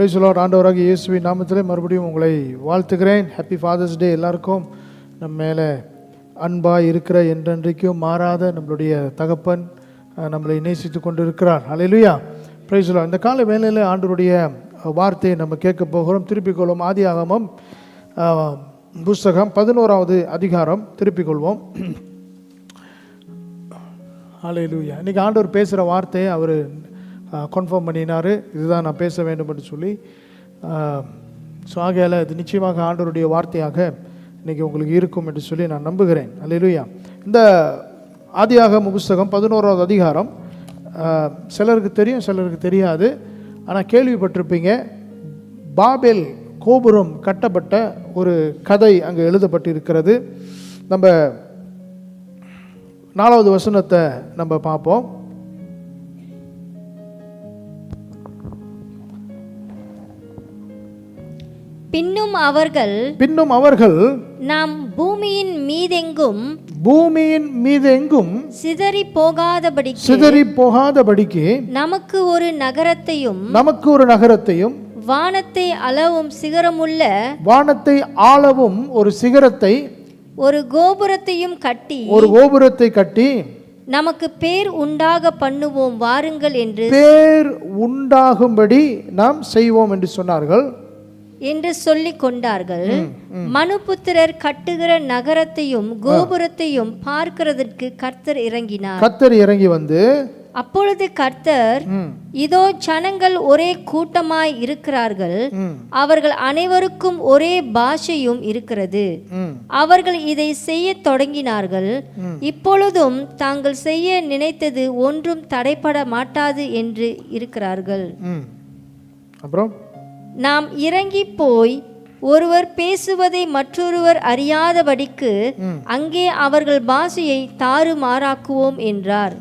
Price the Lord. ஆண்டவராகிய இயேசுவின் நாமத்திலே மறுபடியும் உங்களை வாழ்த்துகிறேன். ஹாப்பி ஃபாதர்ஸ் டே. எல்லாருக்கும் நம்ம மேலே அன்பாக இருக்கிற என்றென்றைக்கும் மாறாத நம்மளுடைய தகப்பன் நம்மளை நேசித்து கொண்டு இருக்கிறார். ஹல்லேலூயா. Praise the Lord. இந்த கால வேளையில் ஆண்டவருடைய வார்த்தையை நம்ம கேட்க போகிறோம். திருப்பிக் கொள்வோம். ஆதியாகமம் புஸ்தகம் 11வது அதிகாரம் திருப்பிக் கொள்வோம். ஹல்லேலூயா. இன்றைக்கி ஆண்டவர் பேசுகிற வார்த்தையை அவர் கன்ஃபார்ம் பண்ணினார். இதுதான் நான் பேச வேண்டும் என்று சொல்லி. ஸோ ஆகையால் இது நிச்சயமாக ஆண்டவருடைய வார்த்தையாக இன்றைக்கி உங்களுக்கு இருக்கும் என்று சொல்லி நான் நம்புகிறேன். ஹல்லேலூயா. இந்த ஆதியாகம புஸ்தகம் 11வது அதிகாரம் சிலருக்கு தெரியும், சிலருக்கு தெரியாது. ஆனால் கேள்விப்பட்டிருப்பீங்க. பாபேல் கோபுரம் கட்டப்பட்ட ஒரு கதை அங்கே எழுதப்பட்டு இருக்கிறது. நம்ம 4வது வசனத்தை நம்ம பார்ப்போம். பின்னும் அவர்கள் நாம் பூமியின் மீதெங்கும் சிதறி போகாதபடிக்கு நமக்கு ஒரு நகரத்தையும் வானத்தை அளவும் ஒரு சிகரத்தை ஒரு கோபுரத்தையும் கட்டி நமக்கு பேர் உண்டாக பண்ணுவோம் வாருங்கள் என்று பேர் உண்டாகும்படி நாம் செய்வோம் என்று சொன்னார்கள் என்று சொல்லிக் கொண்டார்கள். மனுபுத்திரர் கட்டுகிற நகரத்தையும் கோபுரத்தையும் பார்க்கிறதற்கு கர்த்தர் இறங்கி வந்து அப்பொழுது கர்த்தர், இதோ ஜனங்கள் ஒரே கூட்டமாய் இருக்கிறார்கள், அவர்கள் அனைவருக்கும் ஒரே பாஷையும் இருக்கிறது, அவர்கள் இதை செய்ய தொடங்கினார்கள், இப்பொழுதும் தாங்கள் செய்ய நினைத்தது ஒன்றும் தடைபட மாட்டாது என்று இருக்கிறார்கள். அப்புறம் நாம் இறங்கி போய் ஒருவர் பேசுவதை மற்றொருவர் அறியாதபடிக்கு அங்கே அவர்கள் பாஷையை தாறுமாறாக்குவோம் என்றார்.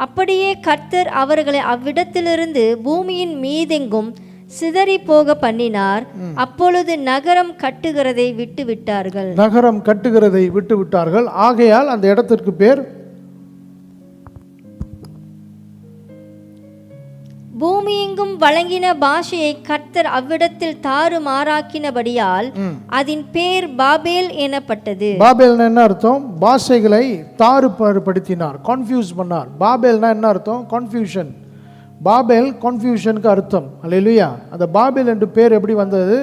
அப்படியே கர்த்தர் அவர்களை அவ்விடத்திலிருந்து பூமியின் மீதெங்கும் சிதறி போக பண்ணினார். அப்பொழுது நகரம் கட்டுகிறதை விட்டுவிட்டார்கள். ஆகையால் அந்த இடத்திற்கு பேர் பூமியெங்கும் வழங்கின பாஷையை கர்த்தர் அவ்விடத்தில் தாறுமாறாக்கினபடியால் அதன் பேர் பாபேல் எனப்பட்டது. பாபேல்னா என்ன அர்த்தம்? பாஷைகளை தாறுபாடுபடுத்தினார், கன்ஃபியூஸ் பண்ணார். பாபேல்னா என்ன அர்த்தம்? கன்ஃபியூஷன். பாபேல் கன்ஃபியூஷனுக்கு அர்த்தம். அல்லேலூயா. அந்த பாபேல் என்று பேர் எப்படி வந்தது?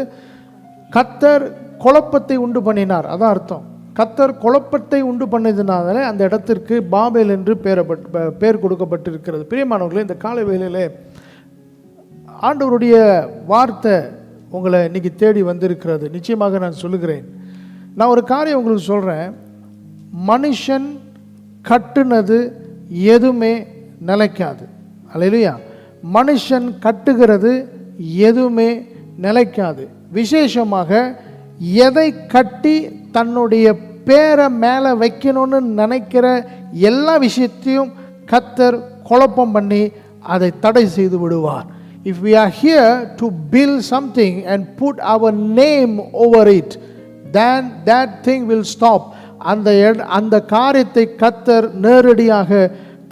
கர்த்தர் குழப்பத்தை உண்டு பண்ணினார், அதான் அர்த்தம். கர்த்தர் குழப்பத்தை உண்டு பண்ணதுனால அந்த இடத்திற்கு பாபேல் என்று பேர் கொடுக்கப்பட்டிருக்கிறது. பிரியமானவர்களே, இந்த காலை வேளையிலே ஆண்டவருடைய வார்த்தை உங்களை இன்னைக்கு தேடி வந்திருக்கிறது. நிச்சயமாக நான் சொல்லுகிறேன். நான் ஒரு காரியம் உங்களுக்கு சொல்கிறேன். மனுஷன் கட்டுனது எதுவுமே நிலைக்காது. அல்லேலூயா. மனுஷன் கட்டுகிறது எதுவுமே நிலைக்காது. விசேஷமாக எதை கட்டி தன்னுடைய பேரை மேலே வைக்கணும்னு நினைக்கிற எல்லா விஷயத்தையும் கர்த்தர் குழப்பம் பண்ணி அதை தடை செய்து விடுவார். If we are here to build something and put our name over it, then that thing will stop. அந்த காரியத்தை கர்த்தர் நேரடியாக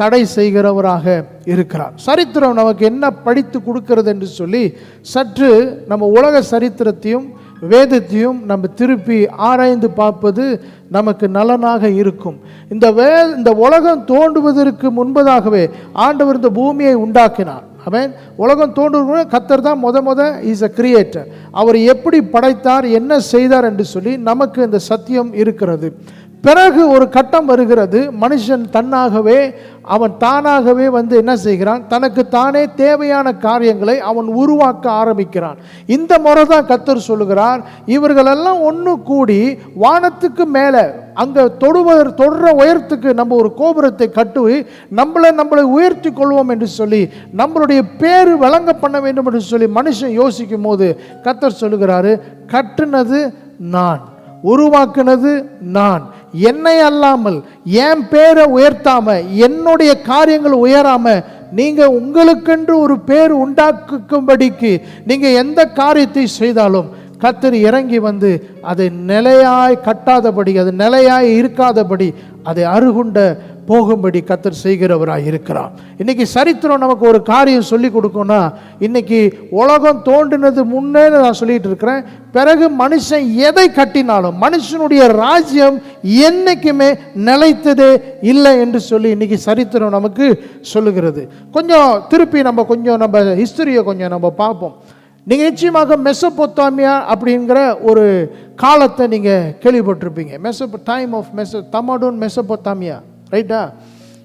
தடை செய்கிறவராக இருக்கிறார். சரித்திரம் நமக்கு என்ன படித்து கொடுக்கிறது என்று சொல்லி சற்று நம்ம உலக சரித்திரத்தையும் வேதத்தையும் நம்ம திருப்பி ஆராய்ந்து பார்ப்பது நமக்கு நலனாக இருக்கும். இந்த உலகம் தோன்றுவதற்கு முன்பதாகவே ஆண்டவர் இந்த பூமியை உண்டாக்கினார். ஆமென். உலகம் தோன்றுவது கர்த்தர் தான் முத இஸ் அ கிரியேட்டர். அவர் எப்படி படைத்தார், என்ன செய்தார் என்று சொல்லி நமக்கு இந்த சத்தியம் இருக்கிறது. பிறகு ஒரு கட்டம் வருகிறது. மனுஷன் அவன் தானாகவே வந்து என்ன செய்கிறான்? தனக்கு தானே தேவையான காரியங்களை அவன் உருவாக்க ஆரம்பிக்கிறான். இந்த முறை தான் கர்த்தர் சொல்லுகிறார், இவர்களெல்லாம் ஒன்று கூடி வானத்துக்கு மேலே அங்கே தொடுற உயரத்துக்கு நம்ம ஒரு கோபுரத்தை கட்டுவி நம்மளை உயர்த்தி கொள்வோம் என்று சொல்லி நம்மளுடைய பேரு வழங்க பண்ண வேண்டும் என்று சொல்லி மனுஷன் யோசிக்கும் போது கர்த்தர் சொல்லுகிறாரு, கட்டுனது நான், உருவாக்குனது நான். என்னை அல்லாமல், என் பேரை உயர்த்தாம, என்னுடைய காரியங்கள் உயராம நீங்க உங்களுக்கென்று ஒரு பேர் உண்டாக்கும்படிக்கு நீங்க எந்த காரியத்தை செய்தாலும் கர்த்தர் இறங்கி வந்து அதை நிலையாய் கட்டாதபடி, அது நிலையாய் இருக்காதபடி அதை அருகுண்ட போகும்படி கர்த்தர் செய்கிறவராய் இருக்கிறார். இன்னைக்கு சரித்திரம் நமக்கு ஒரு காரியம் சொல்லி கொடுக்கும்னா, இன்னைக்கு உலகம் தோன்றினது முன்னே நான் சொல்லிட்டு இருக்கிறேன், பிறகு மனுஷன் எதை கட்டினாலும் மனுஷனுடைய ராஜ்யம் என்னைக்குமே நிலைத்ததே இல்லை என்று சொல்லி இன்னைக்கு சரித்திரம் நமக்கு சொல்லுகிறது. கொஞ்சம் திருப்பி நம்ம ஹிஸ்டரியை கொஞ்சம் நம்ம பார்ப்போம். நீங்கள் நிச்சயமாக மெசொப்பொத்தாமியா அப்படிங்கிற ஒரு காலத்தை நீங்கள் கேள்விப்பட்டிருப்பீங்க. தமடூன் மெசொப்பொத்தாமியா, ரைட்டா?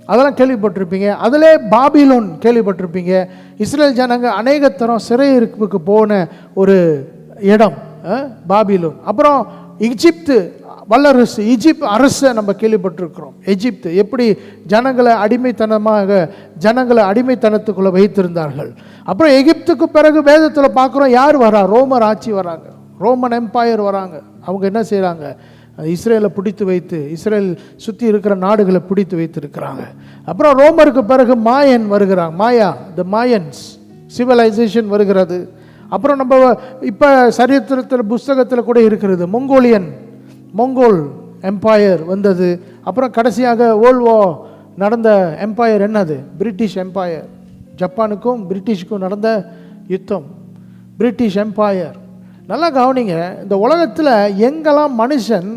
அதெல்லாம் கேள்விப்பட்டிருப்பீங்க. அதிலே பாபிலோன் கேள்விப்பட்டிருப்பீங்க. இஸ்ரேல் ஜனங்க அநேக தரம் சிறையிருப்புக்கு போன ஒரு இடம் பாபிலோன். அப்புறம் எகிப்து வல்லரசு, எகிப்து அரசை நம்ம கேள்விப்பட்டிருக்கிறோம். எகிப்து எப்படி ஜனங்களை அடிமைத்தனத்துக்குள்ளே வைத்திருந்தார்கள். அப்புறம் எகிப்துக்கு பிறகு வேதத்தில் பார்க்குறோம் யார் வரா? ரோமர் ஆட்சி வராங்க, ரோமன் எம்பையர் வராங்க. அவங்க என்ன செய்கிறாங்க? இஸ்ரேலை பிடித்து வைத்து, இஸ்ரேல் சுற்றி இருக்கிற நாடுகளை பிடித்து வைத்திருக்கிறாங்க. அப்புறம் ரோமருக்கு பிறகு மாயன் வருகிறாங்க. மாயன்ஸ் சிவிலைசேஷன் வருகிறது. அப்புறம் நம்ம இப்போ சரித்திரத்தில் புஸ்தகத்தில் கூட இருக்கிறது, மங்கோல் எம்பையர் வந்தது. அப்புறம் கடைசியாக வேர்ல்ட் வார் நடந்த எம்பையர் என்னது? British empire. ஜப்பானுக்கும் பிரிட்டிஷுக்கும் நடந்த யுத்தம், பிரிட்டிஷ் எம்பையர். நல்லா கவனிங்க, இந்த உலகத்தில் எங்கெல்லாம் மனுஷன்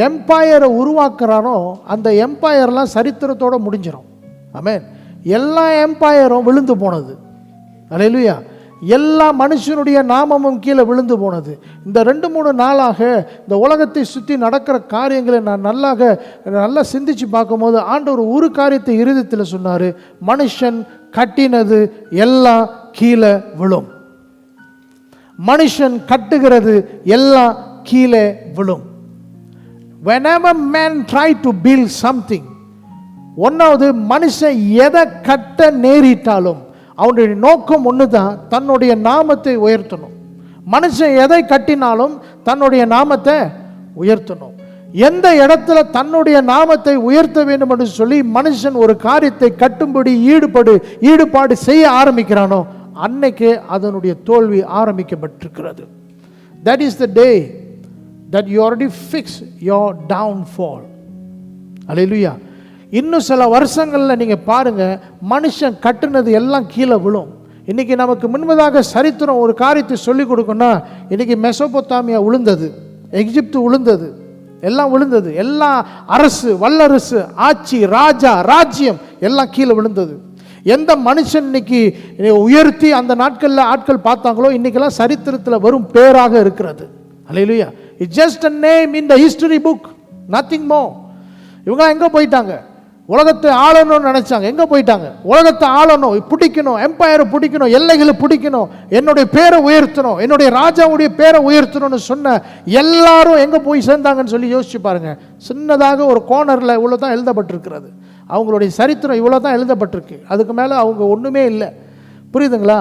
எம்பையரை உருவாக்குறானோ அந்த எம்பையர்லாம் சரித்திரத்தோடு முடிஞ்சிடும். ஆமென். எல்லா எம்பையரும் விழுந்து போனது. அல்லேலூயா. எல்லா மனுஷனுடைய நாமமும் கீழே விழுந்து போனது. இந்த 2-3 நாளாக இந்த உலகத்தை சுற்றி நடக்கிற காரியங்களை நான் நல்லா சிந்திச்சு பார்க்கும்போது ஆண்டவர் ஒரு காரியத்தை இருதயத்தில் சொன்னார். மனுஷன் கட்டினது எல்லாம் கீழே விழும். மனுஷன் கட்டுகிறது எல்லாம் கீழே விழும். Whenever man try to build something, ஒன்னாவது மனுஷன் எதை கட்ட நேரிட்டாலும் அவனுடைய நோக்கம் ஒன்று தான், தன்னுடைய நாமத்தை உயர்த்தணும். மனுஷன் எதை கட்டினாலும் தன்னுடைய நாமத்தை உயர்த்தணும். எந்த இடத்துல தன்னுடைய நாமத்தை உயர்த்த வேண்டும் என்று சொல்லி மனுஷன் ஒரு காரியத்தை கட்டும்படி ஈடுபாடு செய்ய ஆரம்பிக்கிறானோ அன்னைக்கு அதனுடைய தோல்வி ஆரம்பிக்கப்பட்டிருக்கிறது. That is the day that you already fix your downfall. Hallelujah. இன்னும் சில வருஷங்களில் நீங்கள் பாருங்கள், மனுஷன் கட்டுனது எல்லாம் கீழே விழும். இன்றைக்கி நமக்கு முன்பதாக சரித்திரம் ஒரு காரியத்தை சொல்லிக் கொடுக்கணும்னா, இன்றைக்கி மெசொப்பொத்தாமியா விழுந்தது, எகிப்து விழுந்தது, எல்லாம் விழுந்தது. எல்லா அரசு, வல்லரசு, ஆட்சி, ராஜ்யம் எல்லாம் கீழே விழுந்தது. எந்த மனுஷன் இன்னைக்கு உயர்த்தி அந்த நாட்களில் ஆட்கள் பார்த்தாங்களோ இன்றைக்கெல்லாம் சரித்திரத்தில் வரும் பேராக இருக்கிறது. Hallelujah. It's just a name in the history book, nothing more. இவங்க எங்கே போயிட்டாங்க? உலகத்தை ஆளணும்னு நினைச்சாங்க. எங்கே போயிட்டாங்க? உலகத்தை ஆளணும், பிடிக்கணும், எம்பையரை பிடிக்கணும், எல்லைகளை பிடிக்கணும், என்னுடைய பேரை உயர்த்தணும், என்னுடைய ராஜாவுடைய பேரை உயர்த்தணும்னு சொன்ன எல்லாரும் எங்கே போய் சேர்ந்தாங்கன்னு சொல்லி யோசிச்சு பாருங்க. சின்னதாக ஒரு கோர்னரில் இவ்வளோ தான் எழுதப்பட்டிருக்கிறது. அவங்களுடைய சரித்திரம் இவ்வளோ தான் எழுதப்பட்டிருக்கு. அதுக்கு மேலே அவங்க ஒன்றுமே இல்லை. புரியுதுங்களா?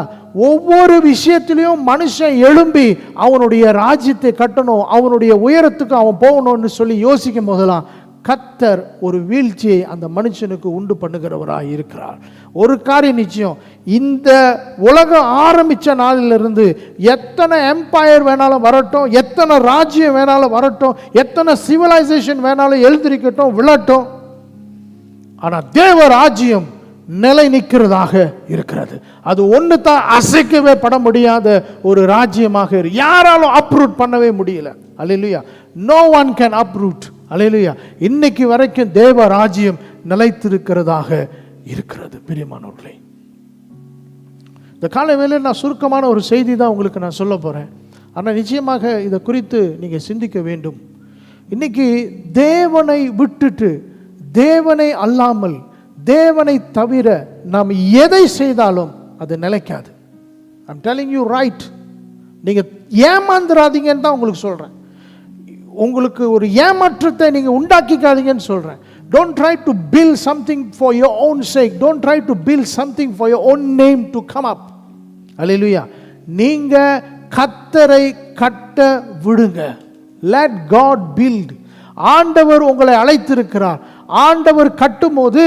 ஒவ்வொரு விஷயத்திலையும் மனுஷன் எழும்பி அவனுடைய ராஜ்யத்தை கட்டணும், அவனுடைய உயரத்துக்கு அவன் போகணும்னு சொல்லி யோசிக்கும் போதெல்லாம் கர்த்தர் ஒரு வீழ்ச்சியை அந்த மனுஷனுக்கு உண்டு பண்ணுகிறவராக இருக்கிறார். ஒரு காரியம் நிச்சயம், இந்த உலகம் ஆரம்பித்த நாளிலிருந்து எத்தனை எம்பையர் வேணாலும் வரட்டும், எத்தனை ராஜ்யம் வேணாலும் வரட்டும், எத்தனை சிவிலைசேஷன் வேணாலும் எழுந்திருக்கட்டும், விழட்டும், ஆனால் தேவ ராஜ்யம் நிலை நிற்கிறதாக இருக்கிறது. அது ஒன்று தான் அசைக்கவே பட முடியாத ஒரு ராஜ்யமாக யாராலும் அப்ரூட் பண்ணவே முடியல. Hallelujah. No one can uproot. Hallelujah. இன்னைக்கு வரைக்கும் தேவ ராஜ்யம் நிலைத்திருக்கிறதாக இருக்கிறது. பிரியமானவர்களே, இந்த காலை வேளையில் நான் சுருக்கமான ஒரு செய்தி தான் உங்களுக்கு நான் சொல்ல போகிறேன். ஆனால் நிச்சயமாக இதை குறித்து நீங்கள் சிந்திக்க வேண்டும். இன்னைக்கு தேவனை விட்டுட்டு, தேவனை அல்லாமல், தேவனை தவிர நாம் எதை செய்தாலும் அது நிலைக்காது. I'm telling you right. நீங்கள் ஏமாந்துடாதீங்கன்னு தான் உங்களுக்கு சொல்கிறேன். உங்களுக்கு ஒரு ஏமாற்றத்தை நீங்கள் உண்டாக்கிக்காதீங்கன்னு சொல்கிறேன். Don't try to build something for your own sake. Don't try to build something for your own name to come up. Hallelujah. நீங்க கர்த்தரை கட்ட விடுங்க. Let God build. ஆண்டவர் உங்களை அழைத்திருக்கிறார். ஆண்டவர் கட்டும்போது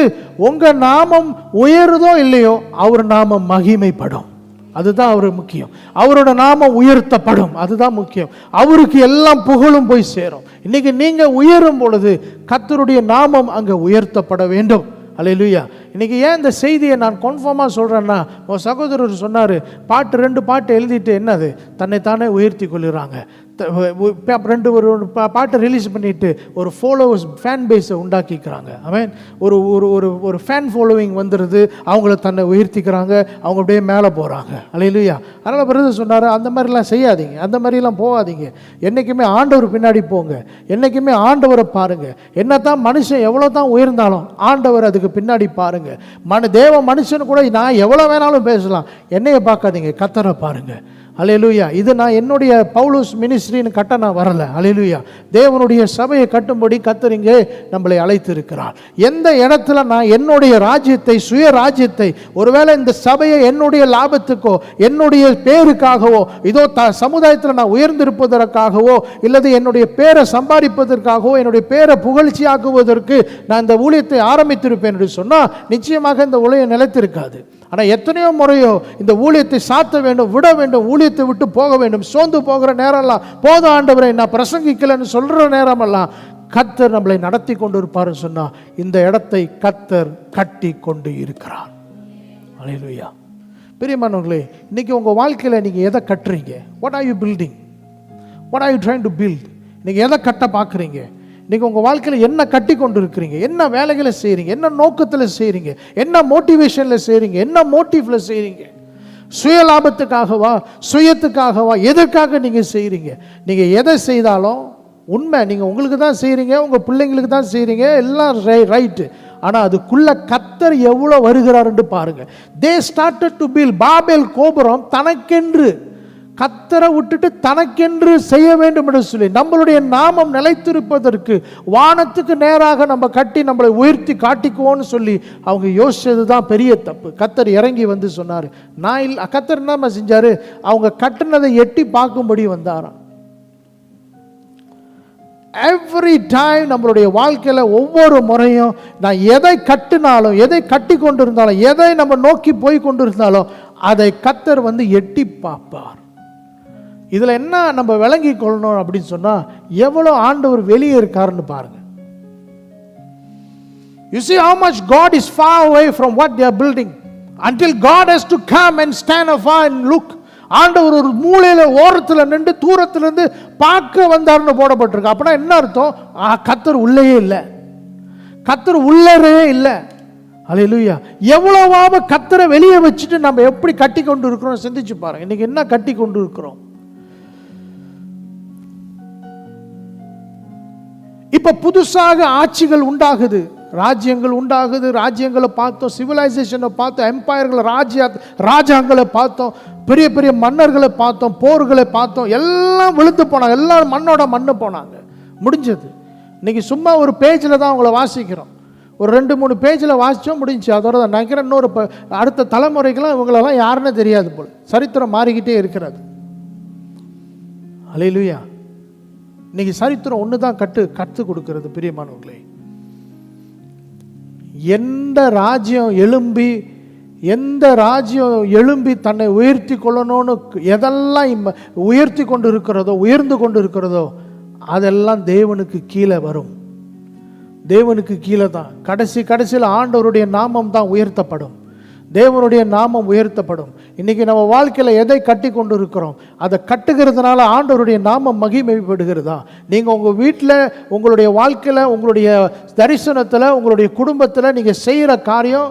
உங்க நாமம் உயருதோ இல்லையோ அவர் நாமம் மகிமைப்படும். அதுதான் அவர் முக்கியம். அவரோட நாமம் உயர்த்தப்படும், அதுதான் முக்கியம். அவருக்கு எல்லாம் புகழும் போய் சேரும். இன்னைக்கு நீங்க உயரும் பொழுது கர்த்தருடைய நாமம் அங்க உயர்த்தப்பட வேண்டும். அல்லேலூயா. இன்னைக்கு ஏன் இந்த செய்தியை நான் கன்ஃபார்மாக சொல்கிறேன்னா, உன் சகோதரர் சொன்னார், ரெண்டு பாட்டு எழுதிட்டு என்னது தன்னைத்தானே உயர்த்தி கொள்ளுறாங்க. ஒரு பாட்டை ரிலீஸ் பண்ணிட்டு ஒரு ஃபாலோவர்ஸ் ஃபேன் பேஸை உண்டாக்கிக்கிறாங்க. அவன் ஒரு ஒரு ஒரு ஒரு ஃபேன் ஃபாலோவிங் வந்துடுது, அவங்கள தன்னை உயர்த்திக்கிறாங்க, அவங்க அப்படியே மேலே போகிறாங்க. அல்லேலூயா. அதனால் பிரதர் சொன்னார், அந்த மாதிரிலாம் செய்யாதீங்க, அந்த மாதிரிலாம் போகாதீங்க. என்றைக்குமே ஆண்டவர் பின்னாடி போங்க, என்றைக்குமே ஆண்டவரை பாருங்கள். என்ன தான் மனுஷன் எவ்வளோ தான் உயர்ந்தாலும் ஆண்டவர் அதுக்கு பின்னாடி பாருங்கள். தேவ மனுஷன் கூட நான் எவ்வளோ வேணாலும் பேசலாம், என்னைய பார்க்காதீங்க, கர்த்தரை பாருங்கள். அல்லேலூயா. இது நான் என்னுடைய பவுலோஸ் மினிஸ்ட்ரின்னு கட்ட நான் வரல. அல்லேலூயா. தேவனுடைய சபையை கட்டும்படி கர்த்தர் இங்கே நம்மளை அழைத்து இருக்கிறார். எந்த இடத்துல நான் என்னுடைய ராஜ்யத்தை, சுய ராஜ்யத்தை, ஒருவேளை இந்த சபையை என்னுடைய லாபத்துக்கோ என்னுடைய பேருக்காகவோ இதோ சமுதாயத்தில் நான் உயர்ந்திருப்பதற்காகவோ இல்லது என்னுடைய பேரை சம்பாதிப்பதற்காகவோ என்னுடைய பேரை புகழ்ச்சியாக்குவதற்கு நான் இந்த ஊழியத்தை ஆரம்பித்திருப்பேன் என்று சொன்னால் நிச்சயமாக இந்த ஊழியம் நிலைத்திருக்காது. ஆனால் எத்தனையோ முறையோ இந்த ஊழியத்தை சாத்த வேண்டும், விட வேண்டும், ஊழியத்தை விட்டு போக வேண்டும், சோர்ந்து போகிற நேரம்லாம் போதும் ஆண்டவரை நான் பிரசங்கிக்கலன்னு சொல்கிற நேரமெல்லாம் கர்த்தர் நம்மளை நடத்தி கொண்டு இருப்பாருன்னு சொன்னால் இந்த இடத்தை கர்த்தர் கட்டி கொண்டு இருக்கிறார். அல்லேலூயா. பிரியமானவர்களே, இன்னைக்கு உங்கள் வாழ்க்கையில் நீங்கள் எதை கட்டுறீங்க? What are you building? What are you trying to build? நீங்கள் எதை கட்ட பார்க்குறீங்க? நீங்கள் உங்கள் வாழ்க்கையில் என்ன கட்டி கொண்டு இருக்கிறீங்க? என்ன வேலைகளை செய்கிறீங்க? என்ன நோக்கத்தில் செய்கிறீங்க? என்ன மோட்டிவேஷனில் செய்கிறீங்க? என்ன மோட்டிவில் செய்கிறீங்க? சுய லாபத்துக்காகவா, சுயத்துக்காகவா, எதற்காக நீங்கள் செய்கிறீங்க? நீங்கள் எதை செய்தாலும் உண்மை, நீங்கள் உங்களுக்கு தான் செய்கிறீங்க, உங்கள் பிள்ளைங்களுக்கு தான் செய்கிறீங்க, எல்லாம் ரைட்டு. ஆனால் அதுக்குள்ள கர்த்தர் எவ்வளோ வருகிறாருன்னு பாருங்கள். They started to build. Babel கோபுரம் தனக்கென்று, கர்த்தரை விட்டுட்டு தனக்கென்று செய்ய வேண்டும் என்று சொல்லி நம்மளுடைய நாமம் நிலைத்திருப்பதற்கு வானத்துக்கு நேராக நம்ம கட்டி நம்மளை உயர்த்தி காட்டிக்குவோன்னு சொல்லி அவங்க யோசிச்சது தான் பெரிய தப்பு. கர்த்தர் இறங்கி வந்து சொன்னார், நான் இல்லை. கர்த்தர் என்ன செஞ்சாரு? அவங்க கட்டினதை எட்டி பார்க்கும்படி வந்தாராம். எவ்ரி டைம் நம்மளுடைய வாழ்க்கையில் ஒவ்வொரு முறையும் நான் எதை கட்டினாலும், எதை கட்டி கொண்டு இருந்தாலும், எதை நம்ம நோக்கி போய் கொண்டு இருந்தாலும் அதை கர்த்தர் வந்து எட்டி பார்ப்பார். இதில் என்ன நம்ம விளங்கி கொள்ளணும் அப்படின்னு சொன்னால், எவ்வளோ ஆண்டவர் வெளியே இருக்காருன்னு பாருங்க. You see how much God is far away from what they are building until God has to come and stand afar and look. ஆண்டவர் ஒரு மூலையில ஓரத்தில் நின்று தூரத்திலிருந்து பார்க்க வந்தார்னு போடப்பட்டிருக்கு. அப்படின்னா என்ன அர்த்தம்? கர்த்தர் உள்ளேயே இல்லை, கர்த்தர் உள்ளே இல்லை. அல்லேலூயா. எவ்வளவாக கர்த்தரை வெளியே வச்சுட்டு நம்ம எப்படி கட்டி கொண்டு இருக்கிறோம் சிந்திச்சு பாருங்க. இன்னைக்கு என்ன கட்டி கொண்டு இருக்கிறோம்? இப்ப புதுசாக ஆட்சிகள் உண்டாகுது, ராஜ்யங்கள் உண்டாகுது. ராஜ்யங்களை பார்த்தோம், சிவிலைசேஷனை பார்த்தோம், எம்பையர்களை, ராஜாங்களை பார்த்தோம், பெரிய பெரிய மன்னர்களை பார்த்தோம், போர்களை பார்த்தோம். எல்லாம் விழுந்து போனாங்க, எல்லாரும் மண்ணோட மண்ணு போனாங்க, முடிஞ்சது. இன்னைக்கு சும்மா ஒரு பேஜில் தான் அவங்கள வாசிக்கிறோம். ஒரு 2-3 பேஜில் வாசித்தோம், முடிஞ்சு. அதோட தான் நினைக்கிறேன் இன்னொரு அடுத்த தலைமுறைக்கெல்லாம் இவங்களெல்லாம் யாருன்னு தெரியாது போல். சரித்திரம் மாறிக்கிட்டே இருக்கிறது. அல்லேலூயா. இன்னைக்கு சரித்திரம் ஒன்று தான் கற்றுக் கொடுக்கிறது. பிரியமானவர்களே, எந்த ராஜ்யம் எழும்பி தன்னை உயர்த்தி கொள்ளணும்னு எதெல்லாம் உயர்த்தி கொண்டு இருக்கிறதோ, உயர்ந்து கொண்டு இருக்கிறதோ அதெல்லாம் தேவனுக்கு கீழே வரும். தேவனுக்கு கீழே தான் கடைசியில் ஆண்டவருடைய நாமம் தான் உயர்த்தப்படும், தேவனுடைய நாமம் உயர்த்தப்படும். இன்னைக்கு நம்ம வாழ்க்கையில் எதை கட்டி கொண்டு இருக்கிறோம்? அதை கட்டுகிறதுனால ஆண்டவருடைய நாமம் மகிமைப்படுகிறதா? நீங்கள் உங்கள் வீட்டில், உங்களுடைய வாழ்க்கையில், உங்களுடைய தரிசனத்தில், உங்களுடைய குடும்பத்தில் நீங்கள் செய்கிற காரியம்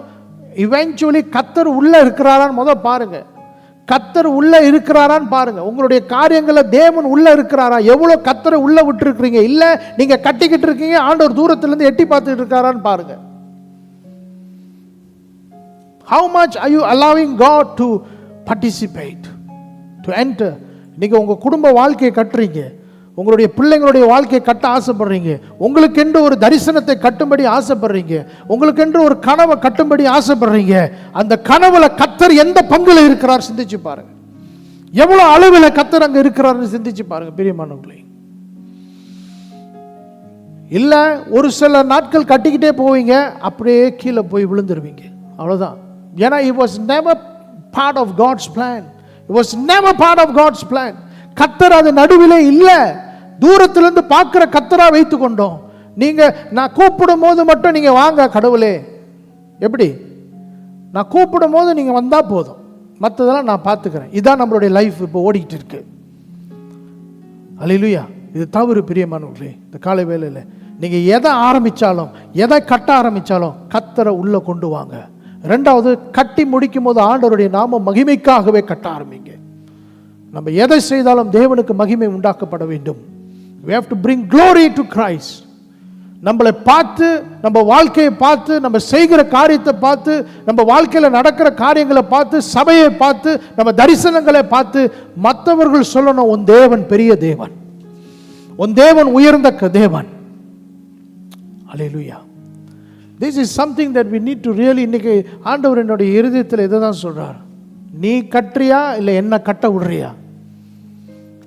இவென்ச்சுவலி கர்த்தர் உள்ளே இருக்கிறாரான்னு முதல் பாருங்க. கர்த்தர் உள்ளே இருக்கிறாரான்னு பாருங்க. உங்களுடைய காரியங்களில் தேவன் உள்ளே இருக்கிறாரா? எவ்வளோ கர்த்தரை உள்ளே விட்டுருக்கிறீங்க? இல்லை நீங்கள் கட்டிக்கிட்டு இருக்கீங்க, ஆண்டவர் தூரத்துலேருந்து எட்டி பார்த்துட்டு இருக்காரான்னு பாருங்க. How much are you allowing God to participate, to enter? நீங்கள் உங்கள் குடும்ப வாழ்க்கையை கட்டுறீங்க, உங்களுடைய பிள்ளைங்களுடைய வாழ்க்கையை கட்ட ஆசைப்படுறீங்க, உங்களுக்கென்று ஒரு தரிசனத்தை கட்டும்படி ஆசைப்படுறீங்க, உங்களுக்கென்று ஒரு கனவை கட்டும்படி ஆசைப்படுறீங்க. அந்த கனவுல கர்த்தர் எந்த பங்குல இருக்கிறார் சிந்திச்சு பாருங்க. எவ்வளவு அளவில் கர்த்தர் அங்க இருக்கிறார்னு சிந்திச்சு பாருங்க பிரியமானவர்களே. இல்ல ஒரு சில நாட்கள் கட்டிக்கிட்டே போவீங்க, அப்படியே கீழே போய் விழுந்துருவீங்க, அவ்வளவுதான். ஏன்னா it was never part of God's plan. It was never part of God's plan. கர்த்தர் அது நடுவிலே இல்ல. தூரத்திலிருந்து பார்க்கிற கர்த்தரா வைத்து கொண்டோம். நீங்க நான் கூப்பிடும் போது மட்டும் நீங்க வாங்க கடவுளே. எப்படி? நான் கூப்பிடும் போது நீங்க வந்தா போதும், மற்றதெல்லாம் நான் பார்த்துக்கிறேன். இதான் நம்மளுடைய லைஃப் இப்போ ஓடிக்கிட்டு இருக்கு. அல்லேலூயா. இது தவறு பிரியமானவர்களே. இந்த காலை வேளையில் நீங்க எதை ஆரம்பிச்சாலும், எதை கட்ட ஆரம்பிச்சாலும் கர்த்தரை உள்ள கொண்டு வாங்க. ரெண்டாவது, கட்டி முடிக்கும் போது ஆண்டவருடைய நாம மகிமைக்காகவே கட்ட ஆரம்பிங்க. நம்ம எதை செய்தாலும் தேவனுக்கு மகிமை உண்டாக்கப்பட வேண்டும். We have to bring glory to Christ. நம்மளை பார்த்து, நம்ம வாழ்க்கையை பார்த்து, நம்ம செய்கிற காரியத்தை பார்த்து, நம்ம வாழ்க்கையில் நடக்கிற காரியங்களை பார்த்து, சபையை பார்த்து, நம்ம தரிசனங்களை பார்த்து மற்றவர்கள் சொல்லணும், உன் தேவன் பெரிய தேவன், உன் தேவன் உயர்ந்த தேவன். அல்லேலூயா. This is something that we need to really. இன்னைக்கு ஆண்டவர் என்னுடைய இருதயத்தில் இதை தான் சொல்றார். நீ கட்டுறியா இல்லை என்ன கட்ட விடுறியா?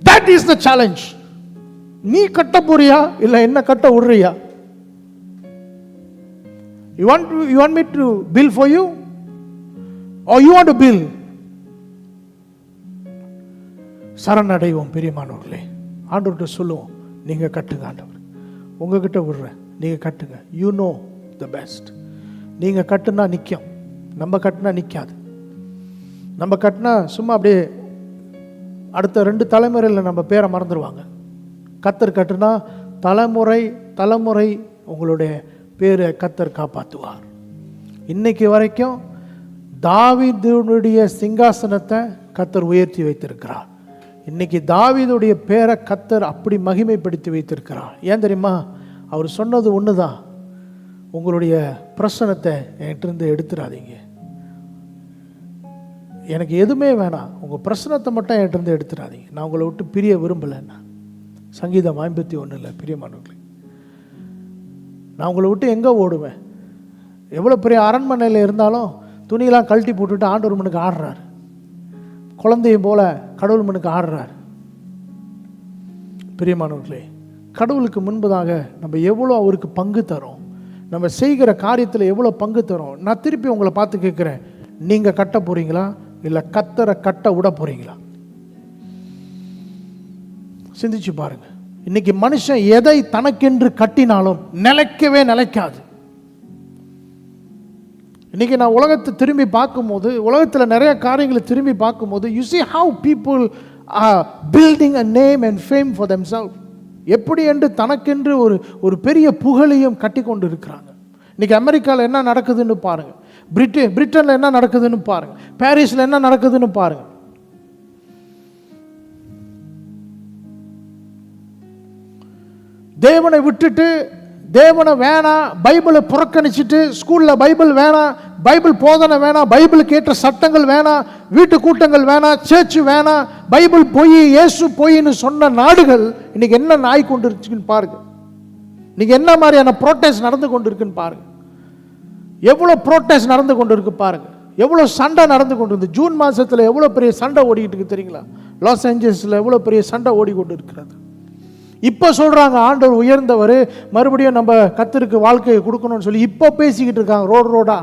That is the challenge. நீ கட்ட போறியா இல்லை என்ன கட்ட விடுறியா? You want me to build for you, or you want to build? சரணடைவோம் பிரியமானவர்களே. ஆண்டவர்கிட்ட சொல்லுவோம், நீங்க கட்டுங்க ஆண்டவர், உங்ககிட்ட விடுறேன், நீங்க கட்டுங்க. You know the best. நீங்க கட்டுனா நிற்கும், நம்ம கட்டுனா நிற்காது. நம்ம கட்டினா சும்மா அப்படியே அடுத்த 2 தலைமுறையில் நம்ம பேரை மறந்துடுவாங்க. கர்த்தர் கட்டுனா தலைமுறை தலைமுறை உங்களுடைய பேரை கர்த்தர் காப்பாற்றுவார். இன்னைக்கு வரைக்கும் தாவீதுடைய சிங்காசனத்தை கர்த்தர் உயர்த்தி வைத்திருக்கிறார். இன்னைக்கு தாவீதுடைய பேரை கர்த்தர் அப்படி மகிமைப்படுத்தி வைத்திருக்கிறார். ஏன் தெரியுமா? அவர் சொன்னது ஒன்று தான், உங்களுடைய பிரசனத்தை என்கிட்ட எடுத்துடாதீங்க, எனக்கு எதுவுமே வேணாம், உங்கள் பிரசனத்தை மட்டும் என்கிட்ட எடுத்துடாதீங்க, நான் உங்களை விட்டு பிரிய விரும்பலைன்னா. சங்கீதம் 51 பிரியமானவர்களே, நான் உங்களை விட்டு எங்கே ஓடுவேன்? எவ்வளோ பெரிய அரண்மனையில் இருந்தாலும் துணியெல்லாம் கழட்டி போட்டுட்டு ஆண்டவர் மனுக்கு ஆடுறாரு, குழந்தையும் போல கடவுள் மனுக்கு ஆடுறாரு. பிரியமானவர்களே, கடவுளுக்கு முன்பதாக நம்ம எவ்வளோ அவருக்கு பங்கு தரோம், நம்ம செய்கிற காரியத்தில் எவ்வளோ பங்கு தரோம். நான் திருப்பி உங்களை பார்த்து கேட்குறேன், நீங்கள் கட்ட போகிறீங்களா இல்லை கர்த்தரை கட்ட விட போகிறீங்களா? சிந்திச்சு பாருங்க. இன்னைக்கு மனுஷன் எதை தனக்கென்று கட்டினாலும் நிலைக்கவே நிலைக்காது. இன்னைக்கு நான் உலகத்தை திரும்பி பார்க்கும்போது, உலகத்தில் நிறைய காரியங்களை திரும்பி பார்க்கும்போது, you see how people are building a name and fame for themselves. எப்படி என்று தனக்கென்று ஒரு பெரிய புகழையும் கட்டி கொண்டு இருக்கிறாங்க. இன்னைக்கு அமெரிக்காவில் என்ன நடக்குதுன்னு பாருங்க, பிரிட்டனில் என்ன நடக்குதுன்னு பாருங்க, பாரிஸில் என்ன நடக்குதுன்னு பாருங்க. தேவனை விட்டுட்டு, தேவனை வேணாம், பைபிளை புறக்கணிச்சிட்டு, ஸ்கூலில் பைபிள் வேணாம், பைபிள் போதனை வேணாம், பைபிளுக்கு ஏற்ற சட்டங்கள் வேணாம், வீட்டு கூட்டங்கள் வேணாம், சர்ச்சு வேணாம், பைபிள் பொய், இயேசு பொய்ன்னு சொன்ன நாடுகள் இன்னைக்கு என்ன நாய் கொண்டு இருக்குன்னு பாருங்க. இன்னைக்கு என்ன மாதிரியான ப்ரோட்டஸ்ட் நடந்து கொண்டு இருக்குன்னு பாருங்க. எவ்வளோ ப்ரோட்டஸ்ட் நடந்து கொண்டு இருக்கு பாருங்க, எவ்வளோ சண்டை நடந்து கொண்டு இருக்கு. ஜூன் மாதத்தில் எவ்வளோ பெரிய சண்டை ஓடிக்கிட்டு இருக்கு தெரியுங்களா? லாஸ் ஏஞ்சல்ஸில் எவ்வளோ பெரிய சண்டை ஓடிக்கொண்டு இருக்கிறது. இப்போ சொல்கிறாங்க ஆண்டவர் உயர்ந்தவர், மறுபடியும் நம்ம கர்த்தருக்கு வாழ்க்கையை கொடுக்கணும்னு சொல்லி இப்போ பேசிக்கிட்டு இருக்காங்க ரோடா.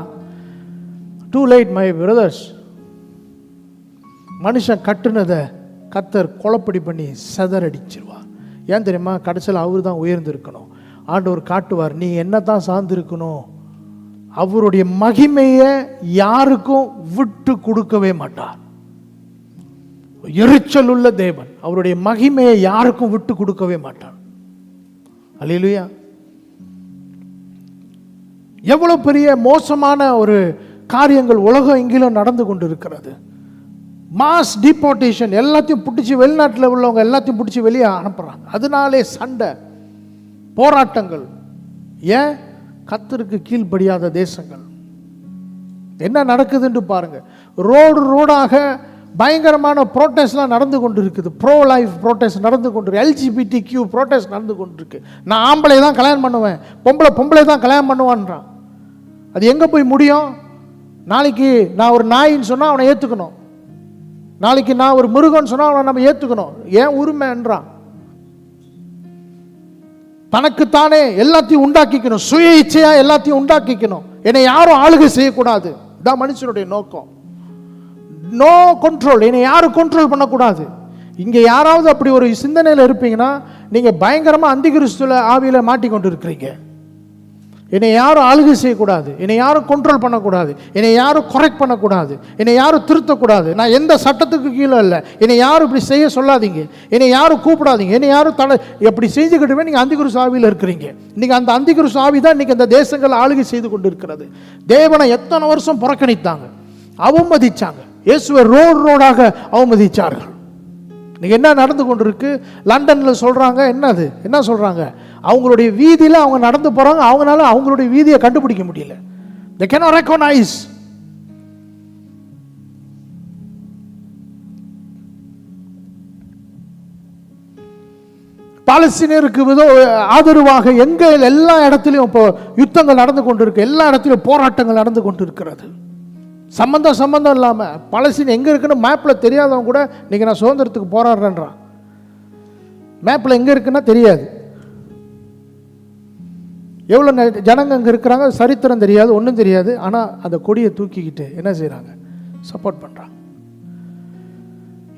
To light my brothers. மனுஷன் கட்டுனதை கர்த்தர் கொலப்படி பண்ணி சதறடிச்சிருவார். ஏன் தெரியுமா? கடைசியில் அவர் தான் உயர்ந்திருக்கணும். ஆண்டவர் காட்டுவார், நீ என்ன தான் சார்ந்திருக்கணும். அவருடைய மகிமையை யாருக்கும் விட்டு கொடுக்கவே மாட்டார். எரிச்சல் உள்ள தேவன், அவருடைய மகிமையை யாருக்கும் விட்டு கொடுக்கவே மாட்டார். அல்லேலூயா. எவ்வளவு பெரிய மோசமான ஒரு காரியங்கள் உலகம் எங்கிலும் நடந்து கொண்டு இருக்கிறது. மாஸ் டிபோர்டேஷன், எல்லாத்தையும் பிடிச்சி வெளிநாட்டில் உள்ளவங்க எல்லாத்தையும் பிடிச்சி வெளியே அனுப்புறாங்க. அதனாலே சண்டை, போராட்டங்கள். ஏன்? கர்த்தருக்கு கீழ்ப்படியாத தேசங்கள். என்ன நடக்குதுன்னு பாருங்க. ரோடாக பயங்கரமான ப்ரோட்டஸ்ட்லாம் நடந்து கொண்டு இருக்குது. ப்ரோ லைஃப் ப்ரோட்டஸ்ட் நடந்து கொண்டு இருக்கு, LGBTQ ப்ரோட்டஸ்ட் நடந்து கொண்டு இருக்கு. நான் ஆம்பளை தான் கல்யாணம் பண்ணுவேன், பொம்பளை தான் கல்யாணம் பண்ணுவான்றான். அது எங்கே போய் முடியும்? நாளைக்கு நான் ஒரு நாயின்னு சொன்னால் அவனை ஏற்றுக்கணும், நாளைக்கு நான் ஒரு மிருகன்னு சொன்னால் அவனை நம்ம ஏற்றுக்கணும். ஏன் உரிமைன்றான்? தனக்குத்தானே எல்லாத்தையும் உண்டாக்கிக்கணும், சுய இச்சையா எல்லாத்தையும் உண்டாக்கிக்கணும். என்னை யாரும் ஆளுகை செய்யக்கூடாது. இதான் மனுஷனுடைய நோக்கம். No control. என்னை யாரும் கண்ட்ரோல் பண்ணக்கூடாது. இங்கே யாராவது அப்படி ஒரு சிந்தனையில் இருப்பீங்கன்னா நீங்கள் பயங்கரமாக அந்திகிறிஸ்துல ஆவியில் மாட்டிக்கொண்டு இருக்கிறீங்க. என்னை யாரும் ஆளுகை செய்யக்கூடாது, என்னை யாரும் கண்ட்ரோல் பண்ணக்கூடாது, என்னை யாரும் கரெக்ட் பண்ணக்கூடாது, என்னை யாரும் திருத்தக்கூடாது. நான் எந்த சட்டத்துக்கு கீழே இல்லை. என்னை யாரும் இப்படி செய்ய சொல்லாதீங்க, என்னை யாரும் கூப்பிடாதீங்க, என்னை யாரும் எப்படி செஞ்சுக்கிட்டுமே நீங்கள் அந்திகிறிஸ்து ஆவியில் இருக்கிறீங்க. இன்றைக்கி அந்த அந்திகிறிஸ்து ஆவி தான் இன்றைக்கி அந்த தேசங்கள் ஆளுகை செய்து கொண்டு இருக்கிறது. தேவனை எத்தனை வருஷம் புறக்கணித்தாங்க, அவமதிச்சாங்க. இயேசுவை ரோடாக அவமதிச்சார்கள். இன்னைக்கு என்ன நடந்து கொண்டு இருக்கு? லண்டனில் சொல்கிறாங்க, என்னது என்ன சொல்கிறாங்க? அவங்களுடைய வீதியில் அவங்க நடந்து போகிறாங்க, அவங்களால அவங்களுடைய வீதியை கண்டுபிடிக்க முடியல. they cannot recognize. பாலஸ்தீனருக்கு ஆதரவாக எங்க எல்லா இடத்துலையும் இப்போ யுத்தங்கள் நடந்து கொண்டு இருக்கு, எல்லா இடத்துலையும் போராட்டங்கள் நடந்து கொண்டு இருக்கிறது. சம்பந்தம் இல்லாமல் பாலஸ்தீன் எங்கே இருக்குன்னு மேப்பில் தெரியாதவங்க கூட இன்றைக்கி நான் சுதந்திரத்துக்கு போராடுறேன்றான். மேப்பில் எங்கே இருக்குன்னா தெரியாது. எவ்வளோ ஜனங்க அங்கே இருக்கிறாங்க, சரித்திரம் தெரியாது, ஒன்றும் தெரியாது. ஆனால் அந்த கொடியை தூக்கிக்கிட்டு என்ன செய்கிறாங்க? சப்போர்ட் பண்ணுறாங்க.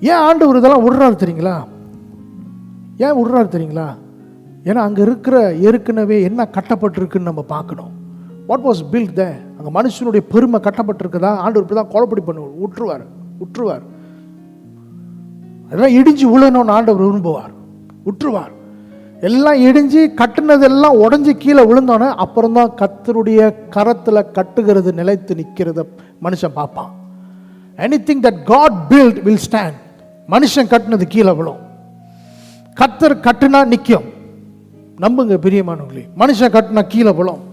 ஏன் ஆண்டவர் இதெல்லாம் விடுறாரு தெரியுங்களா? ஏன் விடுறாரு தெரியுங்களா? ஏன்னா அங்கே இருக்கிற ஏற்கனவே என்ன கட்டப்பட்டிருக்குன்னு நம்ம பார்க்கணும். வாட் வாஸ் பில்ட் தே? அங்கே மனுஷனுடைய பெருமை கட்டப்பட்டிருக்குதா? ஆண்டவர் இப்படி தான் கொலைப்படி பண்ணுவார், விட்டுருவார். அதெல்லாம் இடிஞ்சு விழணும்னு ஆண்டவர் விரும்புவார், விட்டுருவார். எல்லாம் இடிஞ்சு கட்டுனதெல்லாம் உடஞ்சி கீழே விழுந்தோன்னே அப்புறம்தான் கர்த்தருடைய கரத்தில் கட்டுகிறது நிலைத்து நிற்கிறத மனுஷன் பார்ப்பான். Anything that God build will stand. மனுஷன் கட்டுனது கீழே விழும், கர்த்தர் கட்டுனா நிற்கும். நம்புங்க பிரியமானவர்களே, மனுஷன் கட்டுனா கீழே விழும்.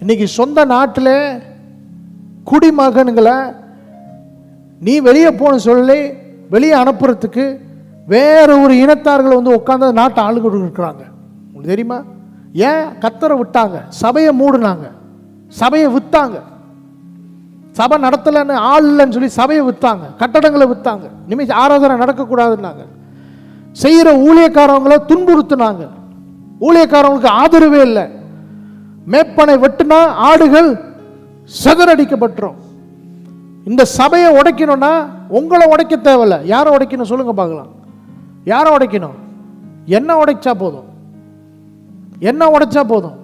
இன்னைக்கு சொந்த நாட்டில் குடிமகன்களை நீ வெளியே போன சொல்லி வெளியே அனுப்புறதுக்கு வேற ஒரு இனத்தார்களை உட்காந்து நாட்டை ஆளுங்க இருக்கிறாங்க. உங்களுக்கு தெரியுமா? ஏன்? கர்த்தரை விட்டாங்க, சபையை மூடுனாங்க, சபையை வித்தாங்க, சபை நடத்தலைன்னு ஆள் இல்லைன்னு சொல்லி சபையை வித்தாங்க, கட்டடங்களை வித்தாங்க, இனிமேல் ஆராதனை நடக்கக்கூடாதுன்னாங்க, செய்கிற ஊழியக்காரவங்களை துன்புறுத்தினாங்க, ஊழியக்காரவங்களுக்கு ஆதரவே இல்லை. மேப்பனை வெட்டினா ஆடுகள் சிதறடிக்கப்பட்டுரும். இந்த சபையை உடைக்கணும்னா உங்களை உடைக்க தேவையில்ல. யாரை உடைக்கணும் சொல்லுங்க பார்க்கலாம்? யாரை உடைக்கணும்? என்ன உடைச்சா போதும், என்ன உடைச்சா போதும்.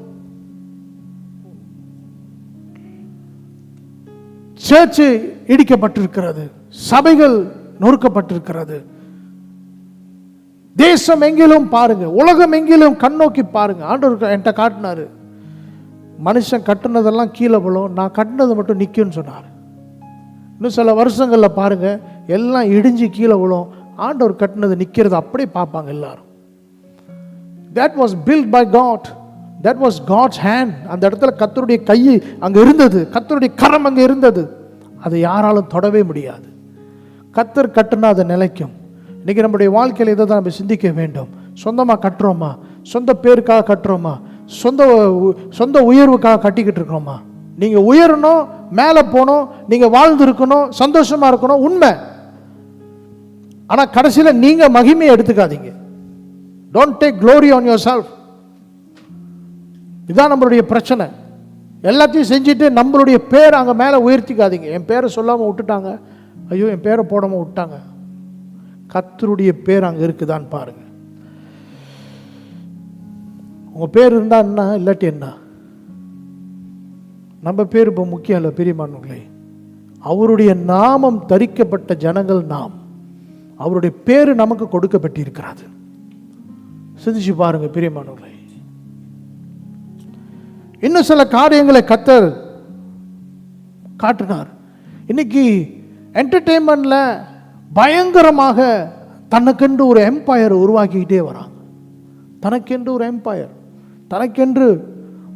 சர்ச்சு இடிக்கப்பட்டிருக்கிறது, சபைகள் நொறுக்கப்பட்டிருக்கிறது. தேசம் எங்கிலும் பாருங்க, உலகம் எங்கிலும் கண்ணோக்கி பாருங்க. ஆண்டவர் என்கிட்ட காட்டினாரு, மனுஷன் கட்டுனதெல்லாம் கீழே விழும், நான் கட்டினது மட்டும் நிற்கும்னு சொன்னார். இன்னும் சில வருஷங்களில் பாருங்க, எல்லாம் இடிஞ்சு கீழே விழும், ஆண்டவர் கட்டினது நிற்கிறது அப்படியே பார்ப்பாங்க எல்லாரும். That was build by God, that was God's hand. அந்த இடத்துல கர்த்தருடைய கை அங்கே இருந்தது, கர்த்தருடைய கரம் அங்கே இருந்தது. அதை யாராலும் தொடவே முடியாது. கர்த்தர் கட்டுனா அதை நிலைக்கும். இன்னைக்கு நம்முடைய வாழ்க்கையில் இதை தான் நம்ம சிந்திக்க வேண்டும். சொந்தமாக கட்டுறோமா? சொந்த பேருக்காக கட்டுறோமா? சொந்த உயர்வுக்காக கட்டிக்கிட்டு இருக்கிறோமா? நீங்கள் உயரணும், மேலே போகணும், நீங்கள் வாழ்ந்துருக்கணும், சந்தோஷமாக இருக்கணும், உண்மை. ஆனால் கடைசியில் நீங்கள் மகிமையை எடுத்துக்காதீங்க. Don't take glory on your self. இதுதான் நம்மளுடைய பிரச்சனை. எல்லாத்தையும் செஞ்சுட்டு நம்மளுடைய பேரை அங்கே மேலே உயர்த்திக்காதீங்க. என் பேரை சொல்லாமல் விட்டுட்டாங்க, ஐயோ என் பேரை போடாமல் விட்டாங்க. கர்த்தருடைய பேர் அங்கே இருக்குதான்னு பாருங்க. உங்கள் பேர் இருந்தால் என்ன, இல்லாட்டி என்ன? நம்ம பேர் இப்போ முக்கியம் இல்லை பிரியமானவர்களே. அவருடைய நாமம் தரிக்கப்பட்ட ஜனங்கள் நாம். அவருடைய பேர் நமக்கு கொடுக்கப்பட்டிருக்கிறது. சிந்திச்சு பாருங்க பிரியமானவர்களே. இன்னும் சில காரியங்களை கர்த்தர் காட்டினார். இன்னைக்கு என்டர்டெயின்மெண்ட்ல பயங்கரமாக தனக்கென்று ஒரு எம்பையர் உருவாக்கிக்கிட்டே வராங்க. தனக்கென்று ஒரு எம்பையர், தனக்கென்று.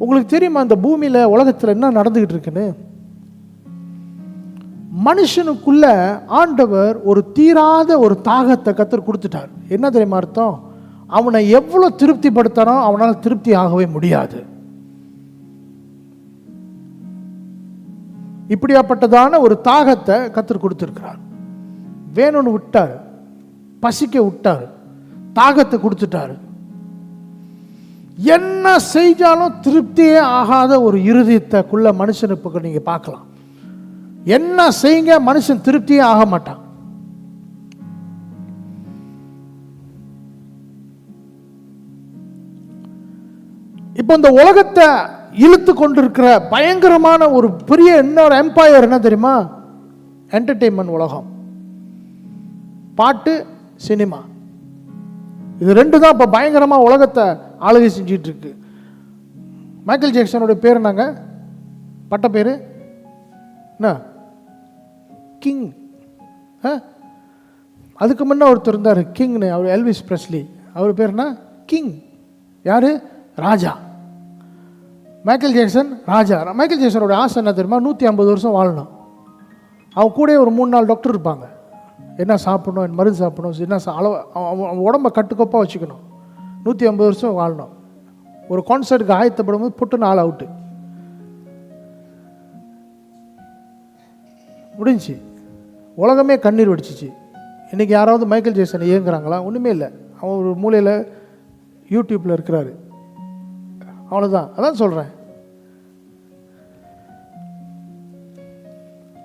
உங்களுக்கு தெரியுமா இந்த பூமியில் உலகத்தில் என்ன நடந்துகிட்டு இருக்குன்னு? மனுஷனுக்குள்ள ஆண்டவர் ஒரு தீராத ஒரு தாகத்தை கர்த்தர் கொடுத்துட்டார். என்ன தெரியுமா அர்த்தம்? அவனை எவ்வளோ திருப்திப்படுத்தானோ அவனால் திருப்தி ஆகவே முடியாது. இப்படியாப்பட்டதான ஒரு தாகத்தை கர்த்தர் கொடுத்துருக்கிறார். வேணும்னு விட்டார், பசிக்க விட்டார், தாகத்தை கொடுத்துட்டாரு. என்ன செஞ்சாலும் திருப்தியே ஆகாத ஒரு இருதயத்தைக்குள்ள மனுஷனுக்கு நீங்கள் பார்க்கலாம். என்ன செய்யுங்க, மனுஷன் திருப்தியே ஆக மாட்டான். இப்போ இந்த உலகத்தை இழுத்து கொண்டிருக்கிற பயங்கரமான ஒரு பெரிய இன்னொரு எம்பையர் என்ன தெரியுமா? என்டர்டெயின்மெண்ட் உலகம். பாட்டு, சினிமா, இது ரெண்டு தான் இப்போ பயங்கரமாக உலகத்தை ஆளுகை செஞ்சிட்டு இருக்கு. மைக்கேல் ஜாக்சனோட பேர் என்னங்க? பட்ட பேர் என்ன? கிங். அதுக்கு முன்ன ஒருத்தர் இருந்தார் கிங்னு, அவர் எல்விஸ் பிரெஸ்லி. அவர் பேர் என்ன? கிங். யாரு? ராஜா. மைக்கேல் ஜாக்சன் ராஜா. மைக்கேல் ஜாக்சனோட ஆசை என்ன தெரியுமா? 150 வருஷம் வாழணும். அவன் கூட ஒரு 3-4 டாக்டர் இருப்பாங்க. என்ன சாப்பிடணும், என்ன மருந்து சாப்பிடணும், என்ன அளவு, அவன் உடம்பை கட்டுக்கோப்பாக வச்சுக்கணும். 150 வருஷம் வாழணும். ஒரு கான்சர்ட்டுக்கு ஆயத்தப்படும் போது புட்டு 4 அவுட்டு முடிஞ்சு உலகமே கண்ணீர் வடிச்சிச்சு. இன்றைக்கி யாராவது மைக்கேல் ஜாக்சனை இயங்குறாங்களா? ஒன்றுமே இல்லை. அவன் ஒரு மூலையில் யூடியூப்பில் இருக்கிறாரு, அவ்வளோதான். அதான் சொல்கிறேன்,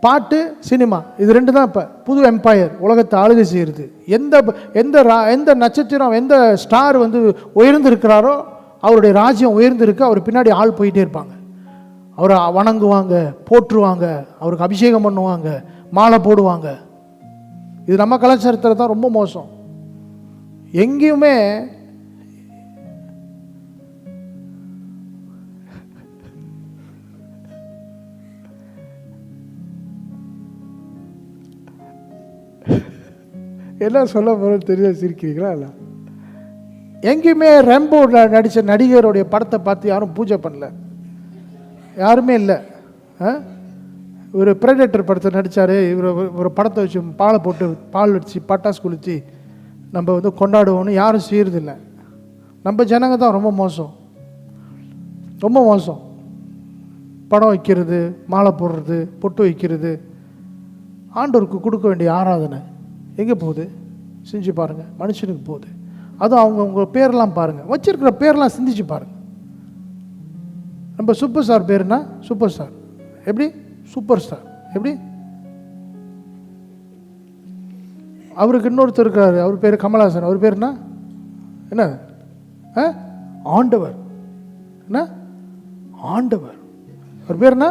பாட்டு, சினிமா, இது ரெண்டு தான் இப்போ புது எம்பையர் உலகத்தை ஆளுகை செய்கிறது. எந்த நட்சத்திரம், எந்த ஸ்டார் வந்து உயர்ந்திருக்கிறாரோ அவருடைய ராஜ்யம் உயர்ந்திருக்கு. அவர் பின்னாடி ஆள் போயிட்டே இருப்பாங்க. அவரை வணங்குவாங்க, போற்றுவாங்க, அவருக்கு அபிஷேகம் பண்ணுவாங்க, மாலை போடுவாங்க. இது நம்ம கலாச்சாரத்தில் தான் ரொம்ப மோசம். எங்கேயுமே என்ன சொல்ல போகிறோம் தெரிய சிரிக்கிறீங்களா? இல்லை, எங்கேயுமே ரெம்போ நடித்த நடிகருடைய படத்தை பார்த்து யாரும் பூஜை பண்ணல, யாருமே இல்லை. ஒரு பிரெடேட்டர் படத்தை நடித்தார், ஒரு படத்தை வச்சு பாலை போட்டு பால் வச்சு பட்டாசு குளித்து நம்ம வந்து கொண்டாடுவோம்னு யாரும் செய்யறதில்லை. நம்ம ஜனங்க தான் ரொம்ப மோசம், ரொம்ப மோசம். படம் வைக்கிறது, மாலை போடுறது, பொட்டு வைக்கிறது, ஆண்டவருக்கு கொடுக்க வேண்டிய ஆராதனை எங்கே போகுது? செஞ்சு பாருங்கள், மனுஷனுக்கு போகுது. அதுவும் அவங்க பேரெல்லாம் பாருங்கள், வச்சிருக்கிற பேரெல்லாம் சிந்திச்சு பாருங்கள். நம்ம சூப்பர் ஸ்டார் பேருனா சூப்பர் ஸ்டார், எப்படி? சூப்பர் ஸ்டார் எப்படி? அவருக்கு இன்னொருத்தர் இருக்காரு, அவர் பேர் கமல்ஹாசன். அவர் பேர் என்ன? ஆண்டவர். என்ன? ஆண்டவர். அவர் பேர் என்ன?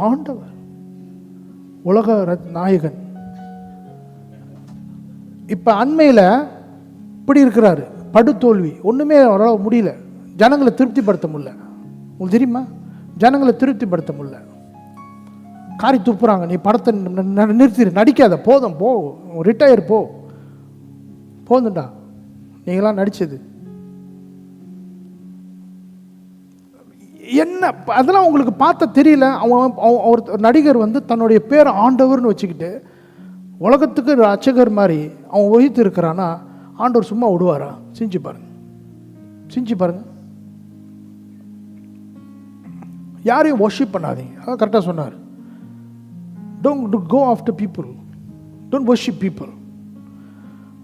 ஆண்டவர், உலக நாயகன். இப்போ அண்மையில் இப்படி இருக்கிறாரு, படுதோல்வி, ஒன்றுமே அவரால் முடியல, ஜனங்களை திருப்திப்படுத்த முடியல. உங்களுக்கு தெரியுமா? ஜனங்களை திருப்திப்படுத்த முடியல. காரி துப்புறாங்க, நீ படத்தை நிறுத்திடு, நடிக்காத, போதும், போ, ரிட்டையர், போதுண்டா, நீங்களாம் நடித்தது என்ன? அதெல்லாம் உங்களுக்கு பார்த்த தெரியல. ஒரு நடிகர் வந்து தன்னுடைய பேர் ஆண்டவர்னு வச்சுக்கிட்டு உலகத்துக்கு அர்ச்சகர் மாதிரி அவன் வகித்து இருக்கிறான்னா ஆண்டவர் சும்மா விடுவாரா? செஞ்சு பாருங்க, செஞ்சு பாருங்க. யாரையும் வர்ஷிப் பண்ணாதீங்க, அதான் கரெக்டாக சொன்னார். Don't go after people, don't worship people.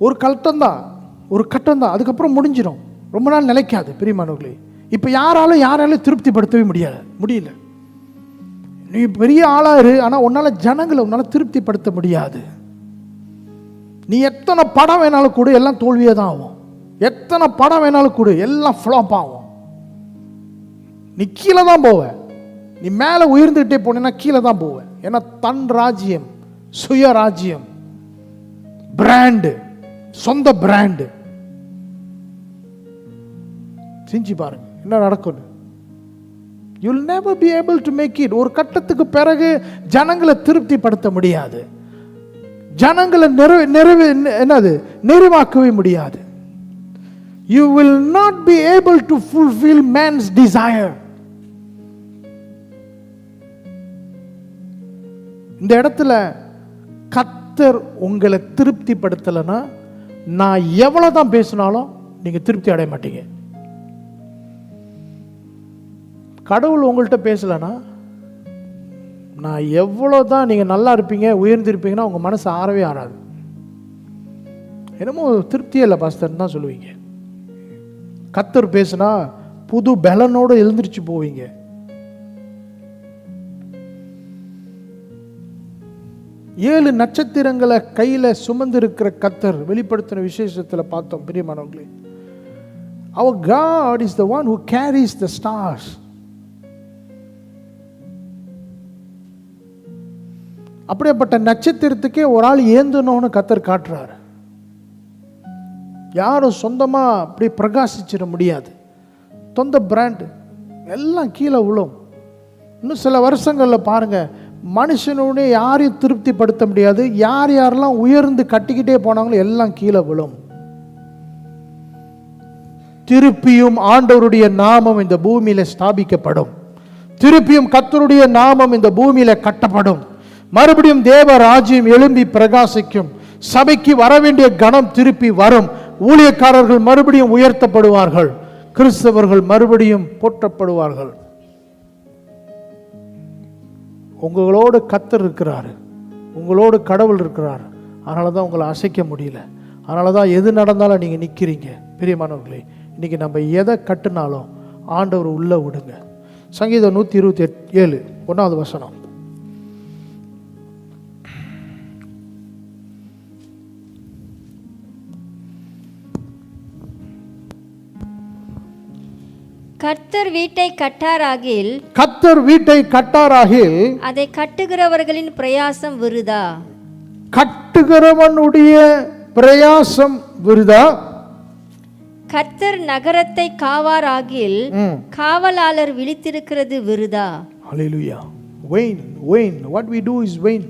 ஒரு கட்டம் தான், அதுக்கப்புறம் முடிஞ்சிடும், ரொம்ப நாள் நிலைக்காது. பிரியமானவர்களே, இப்போ யாராலும் திருப்திப்படுத்தவே முடியல. நீ பெரிய ஆளாரு, ஆனால் உன்னால் ஜனங்களை உன்னால் திருப்திப்படுத்த முடியாது. நீ எத்தனை படம் வேணாலும் கூட எல்லாம் தோல்வியே தான் ஆகும். எத்தனை படம் வேணாலும் கூட எல்லாம் ஃப்ளாப் ஆகும். நீ கீழே தான் போவ. நீ மேலே உயர்ந்துகிட்டே போனேன்னா கீழே தான் போவ. ஏன்னா தன் ராஜ்யம், சுய ராஜ்யம், பிராண்டு, சொந்த பிராண்டு. செஞ்சு பாருங்க என்ன நடக்கும். You will never be able to make it. ஒரு கட்டத்துக்கு பிறகு ஜனங்களை திருப்திப்படுத்த முடியாது, ஜனங்களை நிறைவாக்கவே முடியாது. You will not be able to fulfill man's desire. இந்த இடத்துல கர்த்தர் உங்களை திருப்திப்படுத்தலைன்னா நான் எவ்வளவுதான் பேசினாலும் நீங்க திருப்தி அடைய மாட்டீங்க. கடவுள் உங்கள்கிட்ட பேசலைன்னா நான் எவ்வளோதான் நீங்கள் நல்லா இருப்பீங்க, உயர்ந்திருப்பீங்கன்னா உங்கள் மனசு ஆறவே ஆறாது. என்னமோ திருப்தியே இல்லை பாஸ்டர்னு தான் சொல்லுவீங்க. கர்த்தர் பேசுனா புது பலனோடு எழுந்திரிச்சு போவீங்க. 7 நட்சத்திரங்களை கையில் சுமந்திருக்கிற கர்த்தர் வெளிப்படுத்தின விசேஷத்தில் பார்த்தோம் பிரியமானவர்களே. Our God is the one who carries the stars. அப்படிப்பட்ட நட்சத்திரத்துக்கே ஒரு ஆள் ஏந்தணும்னு கர்த்தர் காட்டுறாரு. யாரும் சொந்தமாக அப்படி பிரகாசிச்சிட முடியாது. சொந்த பிராண்டு எல்லாம் கீழே விழும். இன்னும் சில வருஷங்களில் பாருங்கள், மனுஷனுடைய யாரையும் திருப்திப்படுத்த முடியாது. யார் யாரெல்லாம் உயர்ந்து கட்டிக்கிட்டே போனாங்களோ எல்லாம் கீழே விழும். திருப்பியும் ஆண்டவருடைய நாமம் இந்த பூமியில ஸ்தாபிக்கப்படும். திருப்பியும் கர்த்தருடைய நாமம் இந்த பூமியில கட்டப்படும். மறுபடியும் தேவ ராஜ்யம் எழும்பி பிரகாசிக்கும். சபைக்கு வரவேண்டிய கணம் திருப்பி வரும். ஊழியக்காரர்கள் மறுபடியும் உயர்த்தப்படுவார்கள். கிறிஸ்தவர்கள் மறுபடியும் போற்றப்படுவார்கள். உங்களோடு கர்த்தர் இருக்கிறாரு, உங்களோடு கடவுள் இருக்கிறார். அதனால தான் உங்களை அசைக்க முடியல. அதனால தான் எது நடந்தாலும் நீங்கள் நிற்கிறீங்க. பிரியமானவர்களே, இன்றைக்கி நம்ம எதை கட்டுனாலும் ஆண்டவர் உள்ளே விடுங்க. சங்கீதம் 127 1வது வசனம். கர்த்தர் வீட்டை கட்டாராகில், கர்த்தர் வீட்டை கட்டாராகில், அதை கட்டுகிறவர்களின் பிரயாசம் விருதா. கட்டுகிறவனுடைய பிரயாசம் விருதா. கர்த்தர் நகரத்தை காவாராகில், காவலாளர் விழித்திருக்கிறது விருதா. Hallelujah. Vain. What we do is vain.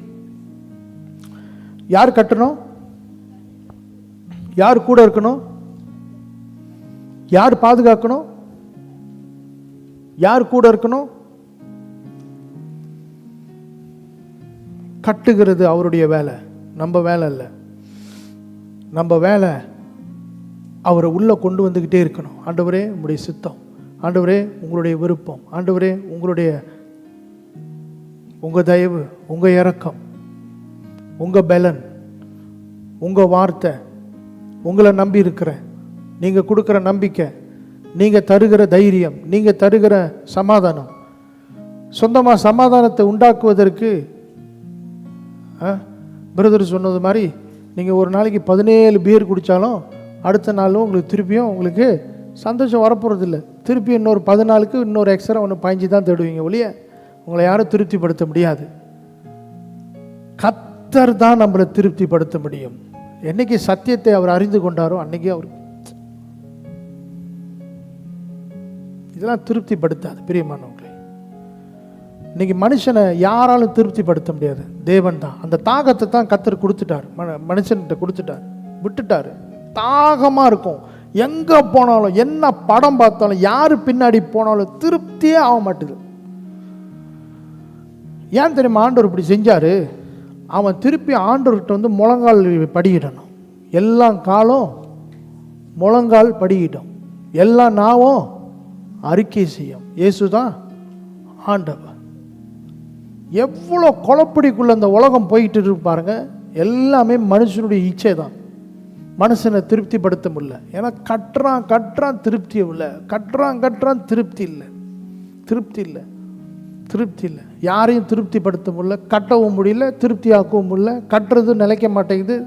யார் கட்டணும்? யார் கூட இருக்கணும்? யார் பாதுகாக்கணும்? யார் கூட இருக்கணும்? கட்டுகிறது அவருடைய வேலை, நம்ம வேலை இல்லை. நம்ம வேலை அவரை உள்ளே கொண்டு வந்துக்கிட்டே இருக்கணும். ஆண்டவரே உங்களுடைய சித்தம், ஆண்டவரே உங்களுடைய விருப்பம், ஆண்டவரே உங்கள் தயவு, உங்கள் இரக்கம், உங்கள் பலன், உங்கள் வார்த்தை, உங்களை நம்பி இருக்கிறேன். நீங்கள் கொடுக்குற நம்பிக்கை, நீங்கள் தருகிற தைரியம், நீங்கள் தருகிற சமாதானம். சொந்தமாக சமாதானத்தை உண்டாக்குவதற்கு பிரதர் சொன்னது மாதிரி நீங்கள் ஒரு நாளைக்கு 17 பீர் குடித்தாலும் அடுத்த நாளும் உங்களுக்கு திருப்பியும் உங்களுக்கு சந்தோஷம் வரப்போகிறதில்ல. திருப்பி இன்னொரு 14க்கு இன்னொரு எக்ஸ்ட்ரா 15 தான் தேடுவீங்க ஒழிய உங்களை யாரும் திருப்திப்படுத்த முடியாது. கர்த்தர் தான் நம்மளை திருப்திப்படுத்த முடியும். என்னைக்கு சத்தியத்தை அவர் அறிந்து கொண்டாரோ அன்னைக்கு அவர் இதெல்லாம் திருப்திப்படுத்தாது. பிரியமானவங்களே, இன்னைக்கு மனுஷனை யாராலும் திருப்திப்படுத்த முடியாது. தேவன் தான் அந்த தாகத்தை தான் கர்த்தர் கொடுத்துட்டார், மனுஷன்கிட்ட கொடுத்துட்டார், விட்டுட்டார். தாகமாக இருக்கும். எங்கே போனாலும், என்ன படம் பார்த்தாலும், யார் பின்னாடி போனாலும் திருப்தியே ஆக மாட்டுது. ஏன் தெரியுமா ஆண்டவர் இப்படி செஞ்சார்? அவன் திருப்பி ஆண்டவர்கிட்ட வந்து முழங்கால் படிக்கிடணும். எல்லா காலும் முழங்கால் படிக்கிட்டோம், எல்லா நாவும் அறிக்கை செய்யும் இயேசு தான் ஆண்டவர். எவ்வளோ குழப்படிக்குள்ள அந்த உலகம் போயிட்டு இருக்கு பாருங்க. எல்லாமே மனுஷனுடைய இச்சை தான். மனுஷனை திருப்திப்படுத்த முடியல. ஏன்னா கட்டுறான் திருப்தி இல்லை, கட்டுறான் திருப்தி இல்லை. யாரையும் திருப்திப்படுத்த முடியல, கட்டவும் முடியல, திருப்தியாக்கவும் முடியல. கட்டுறது நிலைக்க மாட்டேங்குது.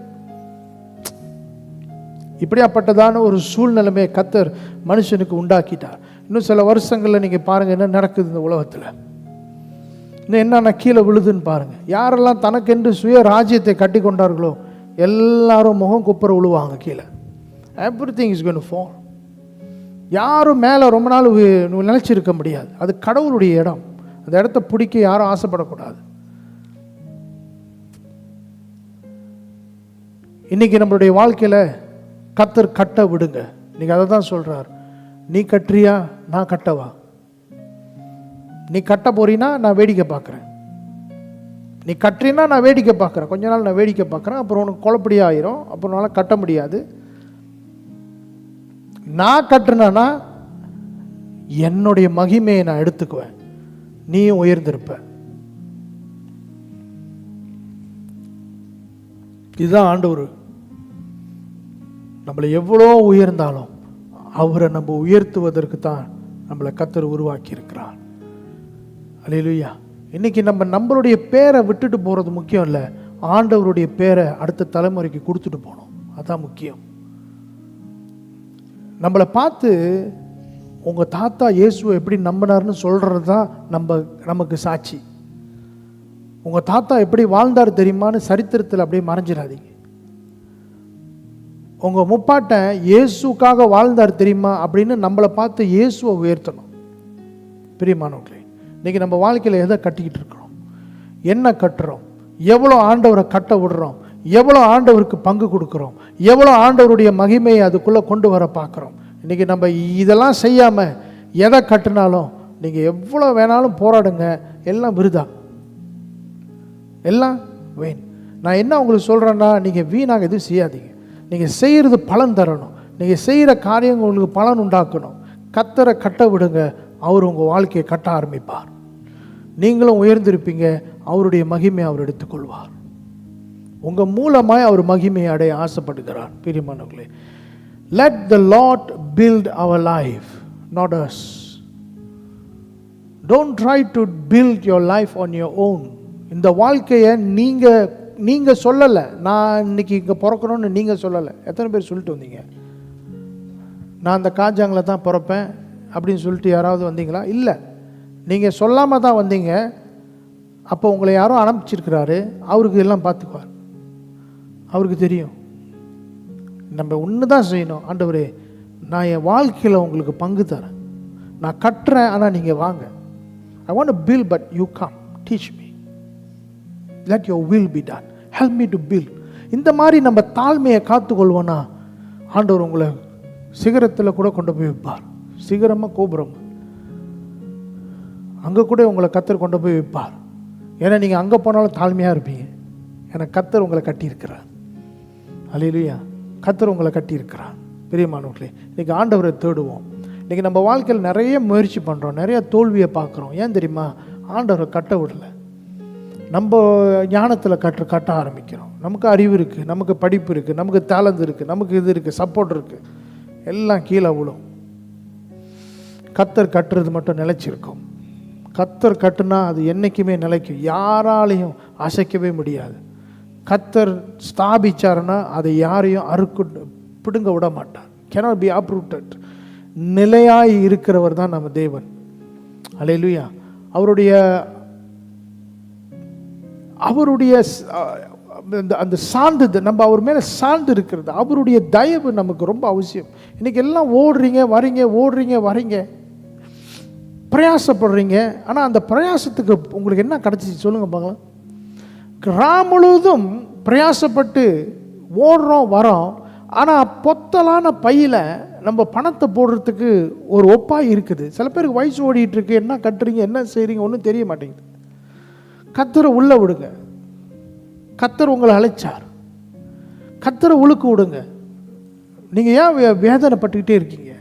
இப்படியாப்பட்டதான ஒரு சூழ்நிலைமை கர்த்தர் மனுஷனுக்கு உண்டாக்கிட்டார். இன்னும் சில வருஷங்களில் நீங்கள் பாருங்கள் என்ன நடக்குது இந்த உலகத்தில். இன்னும் என்னென்ன கீழே விழுதுன்னு பாருங்கள். யாரெல்லாம் தனக்கென்று சுய ராஜ்யத்தை கட்டி கொண்டார்களோ எல்லாரும் முகம் குப்புற விழுவாங்க கீழே. Everything is going to fall. யாரும் மேலே ரொம்ப நாள் நிலைச்சிருக்க முடியாது. அது கடவுளுடைய இடம். அந்த இடத்த பிடிக்க யாரும் ஆசைப்படக்கூடாது. இன்னைக்கு நம்மளுடைய வாழ்க்கையில் கர்த்தர் கட்ட விடுங்க. இன்னைக்கு அதை தான் சொல்கிறார். நீ கட்டுறியா, நான் கட்டவா? நீ கட்ட போறீன்னா நான் வேடிக்கை பார்க்குறேன். நீ கட்டுறீன்னா நான் வேடிக்கை பார்க்குறேன். கொஞ்ச நாள் நான் வேடிக்கை பார்க்குறேன். அப்புறம் உனக்கு குழப்படியாக ஆயிரும். அப்புறம் என்னால் கட்ட முடியாது. நான் கட்டுனா என்னுடைய மகிமையை நான் எடுத்துக்குவேன், நீயும் உயர்ந்திருப்ப. இதுதான் ஆண்டவர். நம்மளை எவ்வளோ உயர்ந்தாலும் அவரை நம்ம உயர்த்துவதற்கு தான் நம்மளை கர்த்தர் உருவாக்கி இருக்கிறார். அல்லேலூயா. இன்னைக்கு நம்மளுடைய பேரை விட்டுட்டு போகிறது முக்கியம் இல்லை, ஆண்டவருடைய பேரை அடுத்த தலைமுறைக்கு கொடுத்துட்டு போகணும். அதான் முக்கியம். நம்மளை பார்த்து உங்கள் தாத்தா இயேசுவை எப்படி நம்பினார்னு சொல்கிறது தான் நமக்கு சாட்சி. உங்கள் தாத்தா எப்படி வாழ்ந்தார் தெரியுமான்னு சரித்திரத்தில் அப்படியே மறைஞ்சிடாதீங்க. உங்கள் முப்பாட்டை இயேசுக்காக வாழ்ந்தார் தெரியுமா அப்படின்னு நம்மளை பார்த்து இயேசுவை உயர்த்தணும். பிரியமானவர்களே, இன்றைக்கி நம்ம வாழ்க்கையில் எதை கட்டிக்கிட்டு இருக்கிறோம், என்ன கட்டுறோம், எவ்வளோ ஆண்டவரை கட்ட விடுறோம், எவ்வளோ ஆண்டவருக்கு பங்கு கொடுக்குறோம், எவ்வளோ ஆண்டவருடைய மகிமையை அதுக்குள்ளே கொண்டு வர பார்க்குறோம். இன்றைக்கி நம்ம இதெல்லாம் செய்யாமல் எதை கட்டினாலும் நீங்கள் எவ்வளோ வேணாலும் போராடுங்க, எல்லாம் விருதா, எல்லாம் வீண். நான் என்ன உங்களுக்கு சொல்கிறேன்னா, நீங்கள் வீணாக எதுவும் செய்யாதீங்க. நீங்கள் செய்கிறது பலன் தரணும். நீங்கள் செய்கிற காரியங்கள் உங்களுக்கு பலன் உண்டாக்கணும். கர்த்தரை கட்ட விடுங்க, அவர் உங்கள் வாழ்க்கையை கட்ட ஆரம்பிப்பார். நீங்களும் உயர்ந்திருப்பீங்க, அவருடைய மகிமையை அவர் எடுத்துக்கொள்வார். உங்கள் மூலமாய் அவர் மகிமையை அடைய ஆசைப்படுகிறார். பிரியமானவர்களே, let the Lord build our life, not us. Don't try to build your life on your own. இந்த வாழ்க்கையை நீங்கள் சொல்லலை. நான் இன்னைக்கு இங்கே பிறக்கணும்னு நீங்கள் சொல்லலை. எத்தனை பேர் சொல்லிட்டு வந்தீங்க, நான் அந்த காஜாங்கில் தான் பிறப்பேன் அப்படின்னு சொல்லிட்டு யாராவது வந்தீங்களா? இல்லை, நீங்கள் சொல்லாமல் தான் வந்தீங்க. அப்போ உங்களை யாரும் அனுப்பிச்சிருக்கிறாரு, அவருக்கு எல்லாம் பார்த்துக்குவார். அவருக்கு தெரியும். நம்ம ஒன்று தான் செய்யணும், ஆண்டவரே நான் என் வாழ்க்கையில் உங்களுக்கு பங்கு தரேன், நான் கட்டுறேன், ஆனால் நீங்கள் வாங்க. I want to build but you come, teach me, let your will be done, help me to build. இந்த மாதிரி நம்ம தாழ்மையை காத்துக்கொள்வோன்னா ஆண்டவர் உங்களை சிகரத்தில் கூட கொண்டு போய் வைப்பார். சிகரமாக கோபுரம், அங்கே கூட உங்களை கர்த்தர் கொண்டு போய் வைப்பார். ஏன்னா நீங்கள் அங்கே போனாலும் தாழ்மையாக இருப்பீங்க. ஏன்னா கர்த்தர் உங்களை கட்டியிருக்கிறார். அல்லேலூயா, கர்த்தர் உங்களை கட்டியிருக்கிறார். பிரியமானவர்களே, இன்றைக்கி ஆண்டவரை தேடுவோம். இன்றைக்கி நம்ம வாழ்க்கையில் நிறைய முயற்சி பண்ணுறோம், நிறைய தோல்வியை பார்க்குறோம். ஏன் தெரியுமா? ஆண்டவரை கட்ட விடலை. நம்ம ஞானத்தில் கட்ட ஆரம்பிக்கிறோம். நமக்கு அறிவு இருக்குது, நமக்கு படிப்பு இருக்குது, நமக்கு டேலண்ட் இருக்குது, நமக்கு இது இருக்குது, சப்போர்ட் இருக்குது, எல்லாம் கீழே விழும். கர்த்தர் கட்டுறது மட்டும் நிலைச்சிருக்கும். கர்த்தர் கட்டுனா அது என்றைக்குமே நிலைக்கும், யாராலையும் அசைக்கவே முடியாது. கர்த்தர் ஸ்தாபிச்சாருன்னா அதை யாரையும் பிடுங்க விட மாட்டார். cannot be uprooted. நிலையாய் இருக்கிறவர் தான் நம்ம தேவன். அல்லேலூயா. அவருடைய அந்த சார்ந்தது, நம்ம அவர் மேலே சார்ந்து இருக்கிறது, அவருடைய தயவு நமக்கு ரொம்ப அவசியம். இன்றைக்கி எல்லாம் ஓடுறீங்க வரீங்க, பிரயாசப்படுறீங்க. ஆனால் அந்த பிரயாசத்துக்கு உங்களுக்கு என்ன கிடச்சிச்சு சொல்லுங்க பார்க்கலாம். கிராம முழுவதும் பிரயாசப்பட்டு ஓடுறோம் வரோம், ஆனால் பொத்தலான பையில் நம்ம பணத்தை போடுறதுக்கு ஒரு ஒப்பாய் இருக்குது. சில பேருக்கு வயசு ஓடிட்டு இருக்கு, என்ன கட்டுறீங்க என்ன செய்கிறீங்க ஒன்றும் தெரிய மாட்டேங்குது. கர்த்தரை உள்ளே விடுங்க. கர்த்தர் உங்களை அழைச்சார், கர்த்தரை உழுக்கு விடுங்க. நீங்கள் ஏன் வேதனைப்பட்டுக்கிட்டே இருக்கீங்க?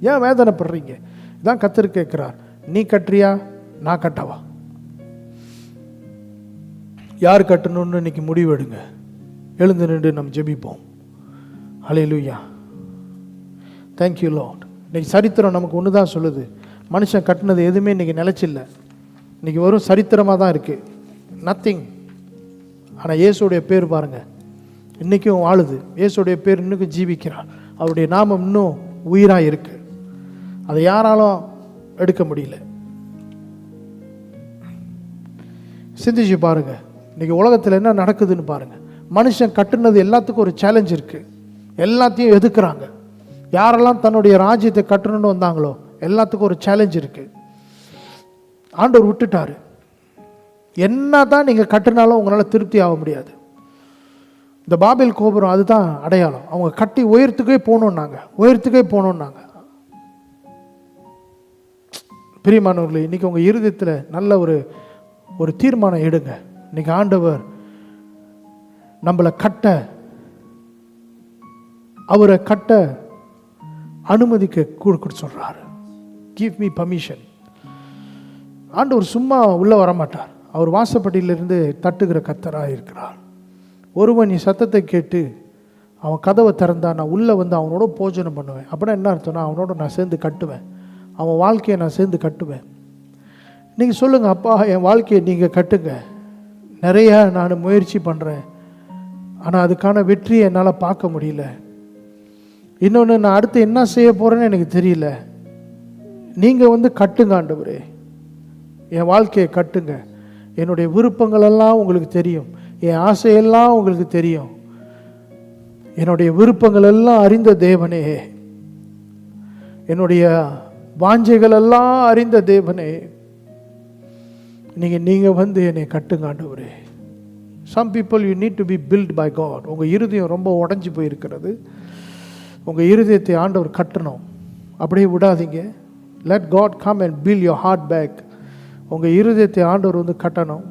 ஏன் வேதனைப்படுறீங்க? இதான் கர்த்தர் கேட்குறார். நீ கட்டுறியா, நான் கட்டவா? யார் கட்டணும்னு இன்னைக்கு முடிவெடுங்க. எழுந்து நின்று நம்ம ஜெபிப்போம். ஹல்லேலூயா. Thank you Lord. இன்னைக்கு சரித்திரம் நமக்கு ஒன்று தான் சொல்லுது, மனுஷன் கட்டினது எதுவுமே இன்றைக்கி நிலச்சில்லை. இன்றைக்கி வரும் சரித்திரமாக தான் இருக்குது, நத்திங். ஆனால் இயேசுடைய பேர் பாருங்கள், இன்றைக்கும் வாழுது. இயேசுடைய பேர் இன்னும் ஜீவிக்கிறார். அவருடைய நாமம் இன்னும் உயிராக இருக்குது. அதை யாராலும் எடுக்க முடியல. சிந்திச்சு பாருங்கள், இன்றைக்கி உலகத்தில் என்ன நடக்குதுன்னு பாருங்கள். மனுஷன் கட்டுனது எல்லாத்துக்கும் ஒரு சேலஞ்ச் இருக்குது. எல்லாத்தையும் எதுக்குறாங்க. யாரெல்லாம் தன்னுடைய ராஜ்யத்தை கட்டணும்னு வந்தாங்களோ எல்லாத்துக்கும் ஒரு சேலஞ்ச் இருக்குது. ஆண்டவர் விட்டுட்டாரு. என்ன தான் நீங்கள் கட்டினாலும் உங்களால் திருப்தி ஆக முடியாது. இந்த பாபேல் கோபுரம் அதுதான் அடையாளம். அவங்க கட்டி உயரத்துக்கே போகணுன்னாங்க. பிரியமானவர்களே, இன்றைக்கி உங்கள் இருதயத்தில் நல்ல ஒரு தீர்மானம் எடுங்க. இன்றைக்கி ஆண்டவர் நம்மளை அவரை கட்ட அனுமதிக்க கொடுக்க சொல்கிறாரு. Give me permission. ஆண்டவர் சும்மா உள்ளே வரமாட்டார். அவர் வாசப்படியிலிருந்து தட்டுகிற கர்த்தராக இருக்கிறார். ஒருவன் நீ சத்தத்தை கேட்டு அவன் கதவை திறந்தா நான் உள்ளே வந்து அவனோட போஜனம் பண்ணுவேன். அப்படின்னா என்ன அர்த்தம்னா, அவனோட நான் சேர்ந்து கட்டுவேன், அவன் வாழ்க்கையை நான் சேர்ந்து கட்டுவேன். நீங்கள் சொல்லுங்கள், அப்பா என் வாழ்க்கையை நீங்கள் கட்டுங்க, நிறைய நான் முயற்சி பண்ணுறேன், ஆனால் அதுக்கான வெற்றியை என்னால் பார்க்க முடியல. இன்னொன்று, நான் அடுத்து என்ன செய்ய போகிறேன்னு எனக்கு தெரியல. நீங்கள் கட்டுங்க ஆண்டவரே, என் வாழ்க்கையை கட்டுங்க. என்னுடைய விருப்பங்கள் எல்லாம் உங்களுக்கு தெரியும், என் ஆசையெல்லாம் உங்களுக்கு தெரியும். என்னுடைய விருப்பங்கள் எல்லாம் அறிந்த தேவனே, என்னுடைய வாஞ்சைகள் எல்லாம் அறிந்த தேவனே, நீங்கள் என்னை கட்டுங்க ஆண்டவரே. Some people you need to be built by God. உங்கள் இருதயம் ரொம்ப உடஞ்சி போயிருக்கிறது. உங்கள் இருதயத்தை ஆண்டவர் கட்டணும், அப்படியே விடாதீங்க. Let God come and build your heart back. உங்கள் இருதயத்தை ஆண்டவர் கட்டணும்.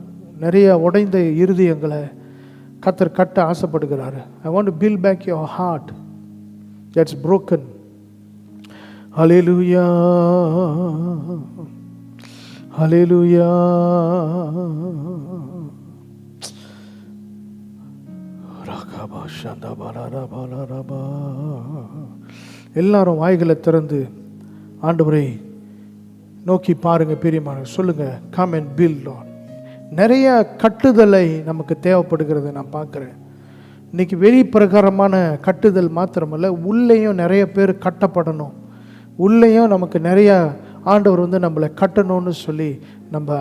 நிறைய உடைந்த இருதயங்களை கர்த்தர் கட்ட ஆசைப்படுகிறாரு. I want to build back your heart that's broken. Hallelujah, hallelujah. எல்லாரும் வாய்களை திறந்து ஆண்டவரை நோக்கி பாருங்க. பிரியமான சொல்லுங்க, கம் அண்ட் பில்ட் லார்ட். நிறைய கட்டுதலை நமக்கு தேவைப்படுகிறது நான் பார்க்குறேன். இன்னைக்கு வெளிப்பிரகாரமான கட்டுதல் மாத்திரமல்ல, உள்ளேயும் நிறைய பேர் கட்டப்படணும். உள்ளேயும் நமக்கு நிறைய ஆண்டவர் நம்மளை கட்டணும்னு சொல்லி நம்ம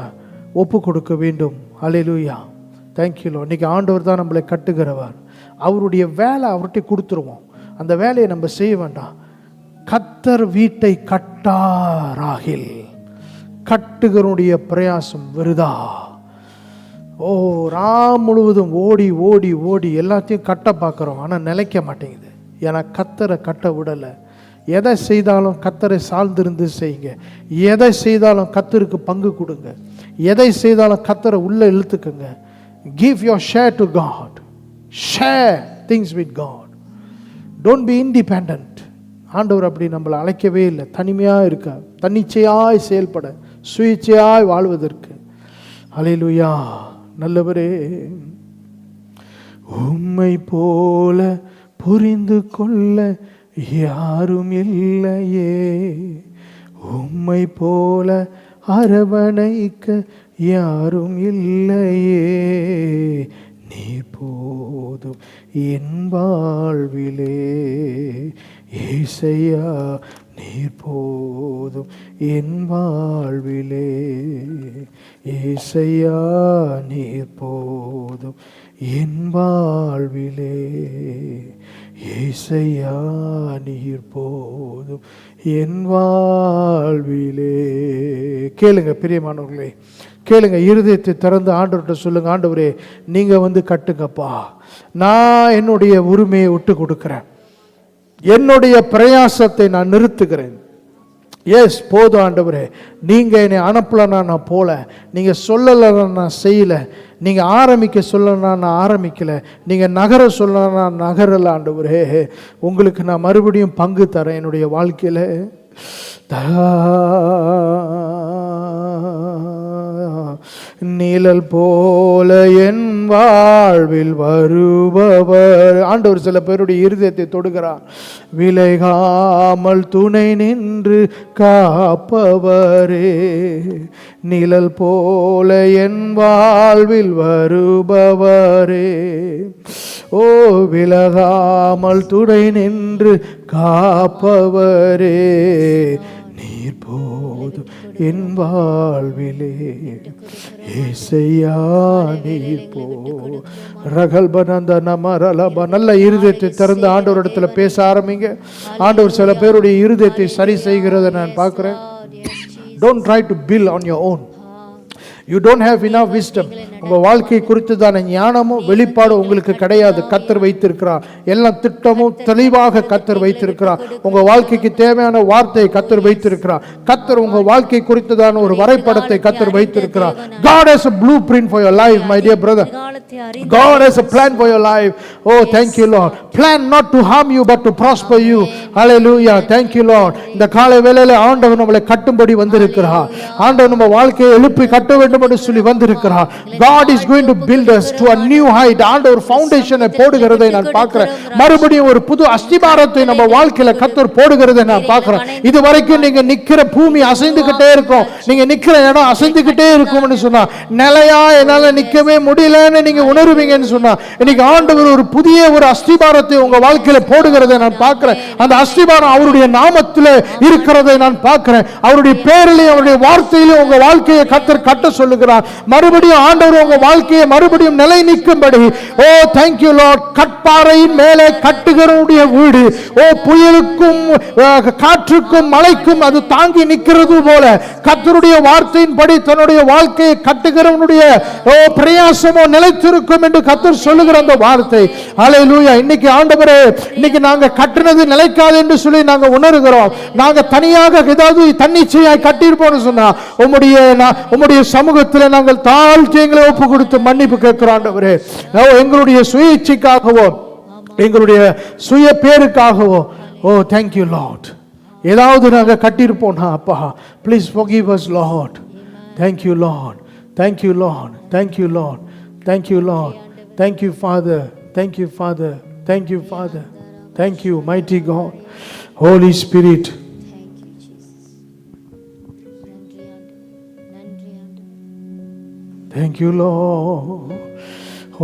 ஒப்பு கொடுக்க வேண்டும். ஹல்லேலூயா, தேங்க்யூ லார்ட். இன்னைக்கு ஆண்டவர் தான் நம்மளை கட்டுகிறவர். அவருடைய வேலை அவர்கிட்ட கொடுத்துருவோம். அந்த வேலையை நம்ம செய்ய வேண்டாம். கர்த்தர் வீட்டை கட்டாராகில் கட்டுகிறனுடைய பிரயாசம் விருதா. ராம் முழுவதும் ஓடி ஓடி ஓடி எல்லாத்தையும் கட்ட பார்க்குறோம், ஆனால் நிலைக்க மாட்டேங்குது. ஏன்னா கர்த்தரை கட்ட விடலை. எதை செய்தாலும் கர்த்தரை சார்ந்திருந்து செய்யுங்க. எதை செய்தாலும் கர்த்தருக்கு பங்கு கொடுங்க. எதை செய்தாலும் கர்த்தரை உள்ளே இழுத்துக்குங்க. Give your share to God. Share things with God. Don't be independent. ஆண்டவர் அப்படி நம்மளை அழைக்கவே இல்லை. தனிமையாக இருக்க, தன்னிச்சையாய் செயல்பட, சுயேச்சையாய் வாழ்வதற்கு. ஹல்லேலூயா. நல்லவரே, உம்மை போல புரிந்து கொள்ள யாரும் இல்லையே, உம்மை போல அரவணைக்க யாரும் இல்லையே, நீர் போதும் என் வாழ்விலே, ஏசையா நீர் போதும் என் வாழ்விலே, ஏசையா நீர் போதும் என் வாழ்விலே, ஏசையா நீர் போதும் என் வாழ்விலே. கேளுங்க பிரியமானவர்களே, கேளுங்க. இருதயத்தை திறந்து ஆண்டவர்கிட்ட சொல்லுங்க, ஆண்டவரே நீங்க கட்டுங்கப்பா. நான் என்னுடைய உரிமையை விட்டு கொடுக்கிறேன். என்னுடைய பிரயாசத்தை நான் நிறுத்துகிறேன். எஸ், போதும் ஆண்டவரே, நீங்கள் என்னை அனுப்பலன்னா நான் போல, நீங்கள் சொல்லலைன்னா நான் செய்யலை, நீங்கள் ஆரம்பிக்க சொல்லனா நான் ஆரம்பிக்கலை, நீங்கள் நகர சொல்லனா நான் நகரலை. ஆண்டவரே, உங்களுக்கு நான் மறுபடியும் பங்கு தரேன் என்னுடைய வாழ்க்கையில். நிழல் போல என் வாழ்வில் வருபவர். ஆண்டவர் சில பேருடைய இருதயத்தை தொடுகிறார். விலகாமல் துணை நின்று காப்பவரே, நிழல் போல என் வாழ்வில் வருபவரே, ஓ விலகாமல் துணை நின்று காப்பவரே, நீர் போதும் என் வாழ்விலே, ஏசையா நீர் போ. ரகல்பனந்த நமரலப. நல்ல இருதயத்தை திறந்து ஆண்டவரிடத்துல பேச ஆரம்பிங்க. ஆண்டவர் சில பேருடைய இருதயத்தை சரி செய்கிறத நான் பார்க்கிறேன். Don't try to build on your own. You don't have enough wisdom. உங்கள் வாழ்க்கை குறித்துதான ஞானமும் வெளிப்பாடும் உங்களுக்கு கிடையாது. கர்த்தர் வைத்திருக்கிறார். எல்லாம் திட்டமும் தெளிவாக கர்த்தர் வைத்திருக்கிறார். உங்கள் வாழ்க்கைக்கு தேவையான வார்த்தையை கர்த்தர் வைத்திருக்கிறார். கர்த்தர் உங்கள் வாழ்க்கை குறித்துதான ஒரு வரைபடத்தை கர்த்தர் வைத்திருக்கிறார். God has a blueprint for your life, my dear brother. God has a plan for your life. Oh, thank you Lord. Plan not to harm you but to prosper you. Hallelujah. Thank you Lord. இந்த காலை வேளையில ஆண்டவர் நம்மளை கட்டும்படி வந்திருக்கிறார். ஆண்டவர் நம்ம வாழ்க்கையை எழுப்பி கட்ட வேண்டும் வேண்டும் என்று சொல்லி வந்திருக்கிறார். God is going to build us to a new height. ஆண்டவர் ஃபவுண்டேஷனை போடுகிறதை நான் பார்க்கிறேன். மறுபடியும் ஒரு புது அஸ்திபாரத்தை நம்ம வாழ்க்கையில கர்த்தர் போடுகிறதை நான் பார்க்கிறேன். இதுவரைக்கும் நீங்க நிக்கிற பூமி அசைந்துகிட்டே இருக்கும், நீங்க நிக்கிற இடம் அசைந்துகிட்டே இருக்கும்னு சொன்னா, நிலையா என்னால நிக்கவே முடியலன்னு நீங்க உணர்வீங்கன்னு சொன்னா, இன்னைக்கு ஆண்டவர் ஒரு புதிய ஒரு அஸ்திபாரத்தை உங்க வாழ்க்கையில போடுகிறதை நான் பார்க்கிறேன். அந்த அஸ்திபாரம் அவருடைய நாமத்தில் இருக்கிறதை நான் பார்க்கிறேன். அவருடைய பேரிலே அவருடைய வார்த்தையிலே உங்க வாழ்க்கையை கர்த்தர் கட்ட சொல்லுகிறார். மறுபடியும் ஆண்டவர் உங்க வாழ்க்கையை மறுபடியும் நிலை நிற்கும்படி, ஓ thank you Lord, கற்பாறையின் மேலே கட்டுகிறவருடைய வீடு, ஓ புயலுக்கும் காற்றுக்கும் மழைக்கும் அது தாங்கி நிற்கிறது போல கர்த்தருடைய வார்த்தையின்படி தன்னுடைய வாழ்க்கையை கட்டுகிறவனுடைய ஓ பிரயாசமோ நிலைத்திருக்கும் என்று கர்த்தர் சொல்லுகிற அந்த வார்த்தை. ஹல்லேலூயா. இன்னைக்கு ஆண்டவரே, இன்னைக்கு நாங்க கட்டினது நிலைக்காது என்று சொல்லி நாங்க உணர்கிறோம். நாங்க தனியாக ஏதாவது தன்னிச்சையாய் கட்டியிருப்போம்னு சொன்னா உம்முடைய சமூகத்தில் நாங்கள் தாழ்த்தி எங்களை ஒப்பு கொடுத்து மன்னிப்பு கேட்கிறோம் ஆண்டவரே. எங்களுடைய சுய இச்சைக்காகவோ எங்களுடைய சுய பேருக்காகவோ, ஓ thank you Lord, ஏதாவது நாங்க கட்டியிருப்போம்னா அப்பா, please forgive us Lord. Thank you Lord, thank you Lord, thank you Lord, thank you Lord, thank you Father, thank you Father, thank you Father, thank you mighty God, Holy Spirit. Thank you Lord.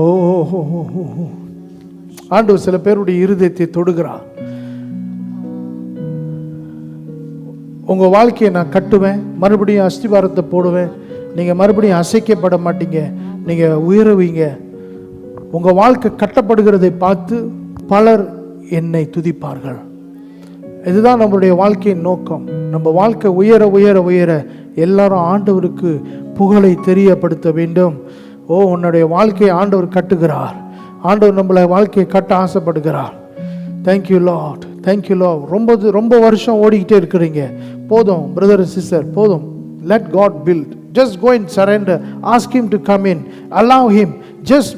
Oh, ஆண்டவர் சில பேருடைய இருதயத்தை தொடுகிறார். உங்க வாழ்க்கையை நான் கட்டுவேன், மறுபடியும் அஸ்திபாரத்தை போடுவேன், நீங்க மறுபடியும் அசைக்கப்பட மாட்டீங்க, நீங்க உயருவீங்க. உங்க வாழ்க்கை கட்டப்படுகிறதை பார்த்து பலர் என்னை துதிப்பார்கள். இதுதான் நம்மளுடைய வாழ்க்கையின் நோக்கம். நம்ம வாழ்க்கை உயர உயர உயர எல்லாரும் ஆண்டவருக்கு புகழை தெரியப்படுத்த வேண்டும். ஓ, உன்னுடைய வாழ்க்கையை ஆண்டவர் கட்டுகிறார். ஆண்டவர் நம்மளை வாழ்க்கையை கட்ட ஆசைப்படுகிறார். Thank you Lord, thank you Lord. ரொம்ப வருஷம் ஓடிக்கிட்டே இருக்கிறீங்க. போதும் பிரதர் அண்ட் சிஸ்டர், போதும். Let God build. Just go and surrender. Ask him to come in. Allow him. Just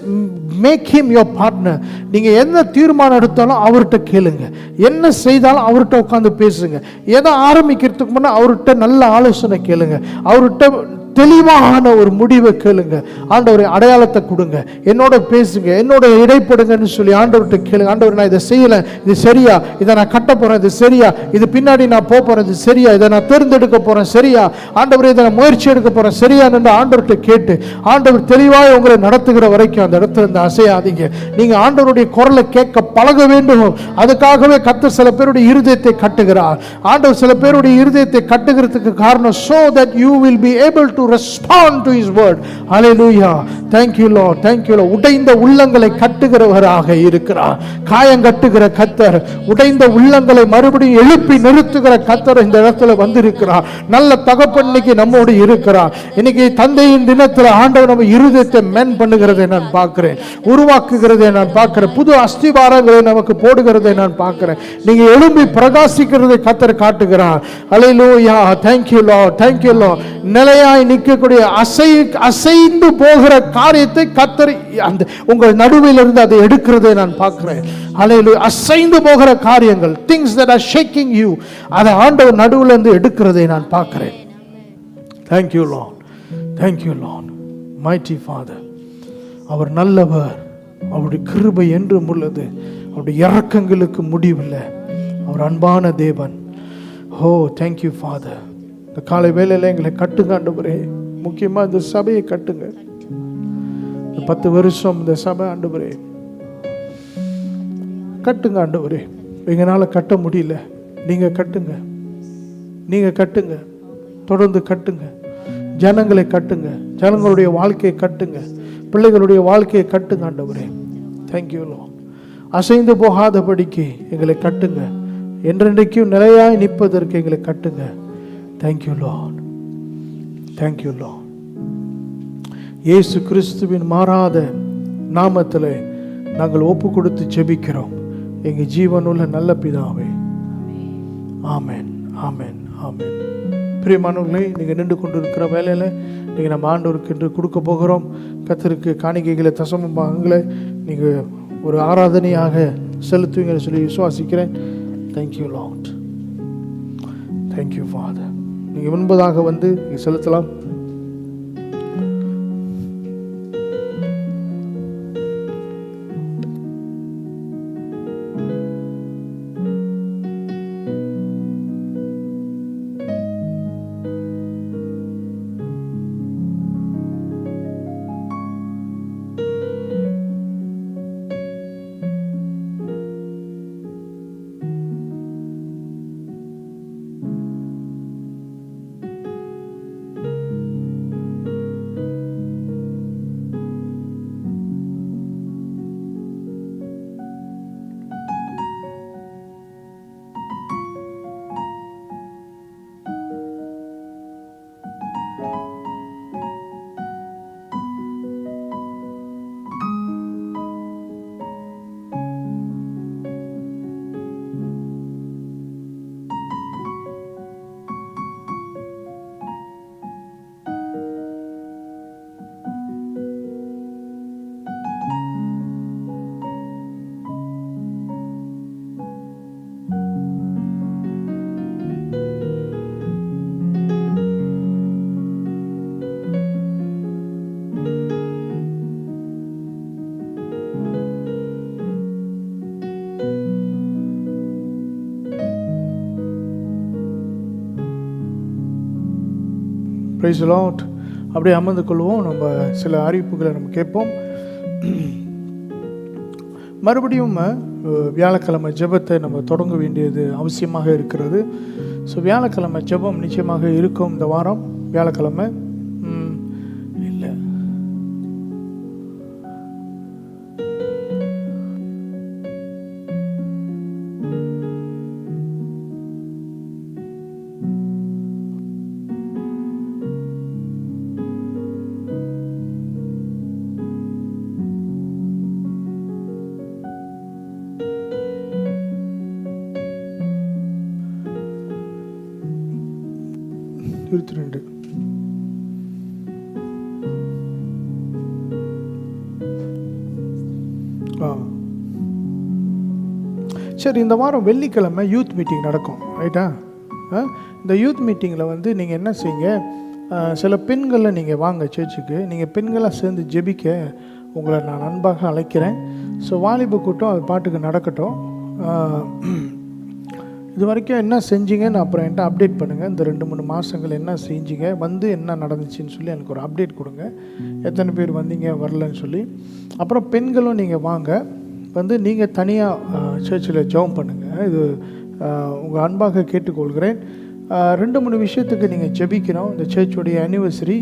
make him your partner. நீங்க என்ன தீர்மானம் எடுத்தாலும் அவர்கிட்ட கேளுங்க. என்ன செய்தாலும் அவர்கிட்ட உட்கார்ந்து பேசுங்க. எதை ஆரம்பிக்கிறதுக்கு முன்னாடி அவர்கிட்ட நல்ல ஆலோசனை கேளுங்க. அவர்கிட்ட தெளிவான ஒரு முடிவை கேளுங்க. ஆண்டவரை அடையாளத்தை கொடுங்க, என்னோட பேசுங்க, என்னோட இடைப்படுங்கன்னு சொல்லி ஆண்டவர்கிட்ட கேளுங்க. ஆண்டவர், நான் இதை செய்யலை, இது சரியா, இதை நான் கட்ட போறேன், இது சரியா, இது பின்னாடி நான் போறேன், இது சரியா, இதை நான் தேர்ந்தெடுக்க போறேன், சரியா ஆண்டவரை, இதை நான் முயற்சி எடுக்க போறேன், சரியா என்று ஆண்டவர்கிட்ட கேட்டு ஆண்டவர் தெளிவாக உங்களை நடத்துகிற வரைக்கும் அந்த இடத்துல இருந்து அசையாதீங்க. நீங்க ஆண்டவருடைய குரலை கேட்க பழக வேண்டும். அதுக்காகவே கர்த்தர் சில பேருடைய இருதயத்தை கட்டுகிறார். ஆண்டவர் சில பேருடைய இருதயத்தை கட்டுகிறதுக்கு காரணம், so that you will be able to respond to his word. Hallelujah. Thank you Lord, thank you Lord. உடைந்த உள்ளங்களை கட்டுகிறவராக இருக்கிறார். காயம் கட்டுகிற கர்த்தர், உடைந்த உள்ளங்களை மறுபடியும் எழுப்பி நிறுத்துகிற கர்த்தர் இந்த இடத்துல வந்திருக்கிறார். நல்ல தகப்பன் இன்னைக்கு நம்மோடு இருக்கிறார். இன்னைக்கு தந்தையின் தினத்தில் ஆண்டவர் நம்ம இருதயத்தை மேன் பண்ணுகிறதை நான் பார்க்கிறேன், உருவாக்குகிறதை நான் பார்க்கிறேன், புது அஸ்திபாரங்களை நமக்கு போடுகிறதை நான் பார்க்கிறேன். நீங்க எழும்பி பிரகாசிக்கிறதை கர்த்தர் காட்டுகிறார். Hallelujah. Thank you Lord, thank you Lord. நிலையாய் நிற்கக்கூடிய அசைந்து போகிற காரியத்தை கர்த்தர் அந்த உங்கள் நடுவில் இருந்து அதை எடுக்கிறதை நான் பார்க்கிறேன். ஹல்லேலூயா. அசைந்து போகிற காரியங்கள், things that are shaking you, அதை ஆண்டவர் நடுவில் இருந்து எடுக்கிறதை நான் பார்க்கிறேன். Thank you Lord, thank you Lord, mighty Father. அவர் நல்லவர், அவருடைய கிருபை என்றும் உள்ளது, அவருடைய இரக்கங்களுக்கு முடிவில்லை, அவர் அன்பான தேவன். ஓ thank you Father. இந்த காலை வேளையில எங்களை கட்டுங்க ஆண்டவரே. முக்கியமா இந்த சபையை கட்டுங்க. 10 வருஷம் இந்த சபை ஆண்டவரே கட்டுங்க ஆண்டவரே. எங்களால கட்ட முடியல, நீங்க கட்டுங்க, நீங்க கட்டுங்க, தொடர்ந்து கட்டுங்க. ஜனங்களை கட்டுங்க, ஜனங்களுடைய வாழ்க்கையை கட்டுங்க, பிள்ளைகளுடைய வாழ்க்கையை கட்டுங்க ஆண்டவரே. Thank you Lord. அசைந்து போகாதபடிக்கு எங்களை கட்டுங்க, என்றென்றைக்கும் நிலையாய் நிற்பதற்கு எங்களை கட்டுங்க. Thank you Lord, thank you Lord. இயேசு கிறிஸ்துவின் மாறாத நாமத்தில் நாங்கள் ஒப்பு கொடுத்து ஜெபிக்கிறோம் எங்கள் ஜீவனுள்ள நல்ல பிதாவே. ஆமென், ஆமென், ஆமென். பிரியமானவர்களே, நீங்கள் நின்று கொண்டு இருக்கிற வேலையில் நீங்கள் நம்ம ஆண்டவருக்கு என்று கொடுக்க போகிறோம். கர்த்தருக்கு காணிக்கைகளை, தசம பாகங்களை நீங்கள் ஒரு ஆராதனையாக செலுத்துவீங்கன்னு சொல்லி விசுவாசிக்கிறேன். Thank you Lord, thank you father. நீங்கள் முன்பதாக வந்து நீங்கள் செலுத்தலாம். Praise Lord. அப்படியே அமர்ந்து கொள்வோம். நம்ம சில அறிவிப்புகளை நம்ம கேட்போம். மறுபடியும் வியாழக்கிழமை ஜெபத்தை நம்ம தொடங்க வேண்டியது அவசியமாக இருக்கிறது. ஸோ வியாழக்கிழமை ஜெபம் நிச்சயமாக இருக்கும். இந்த வாரம் வியாழக்கிழமை இல்லை, இருபத்தி சரி. இந்த வாரம் வெள்ளிக்கிழமை யூத் மீட்டிங் நடக்கும், ரைட்டா? இந்த யூத் மீட்டிங்கில் வந்து நீங்கள் என்ன செய்யுங்க, சில பெண்களை நீங்கள் வாங்க சர்ச்சுக்கு. நீங்கள் பெண்களாக சேர்ந்து ஜெபிக்க உங்களை நான் அன்பாக அழைக்கிறேன். ஸோ வாலிப கூட்டம் அது பாட்டுக்கு நடக்கட்டும். இது வரைக்கும் என்ன செஞ்சீங்கன்னு அப்புறம் என்கிட்ட அப்டேட் பண்ணுங்கள். இந்த 2-3 மாதங்கள் என்ன செஞ்சீங்க, வந்து என்ன நடந்துச்சுன்னு சொல்லி எனக்கு ஒரு அப்டேட் கொடுங்க. எத்தனை பேர் வந்தீங்க வரலன்னு சொல்லி. அப்புறம் பெண்களும் நீங்கள் வாங்க, வந்து நீங்கள் தனியாக சர்ச்சில் ஜெபம் பண்ணுங்கள். இது உங்கள் அன்பாக கேட்டுக்கொள்கிறேன். 2-3 விஷயத்துக்கு நீங்கள் ஜெபிக்கணும். இந்த சர்ச்சுடைய ஆனிவர்சரி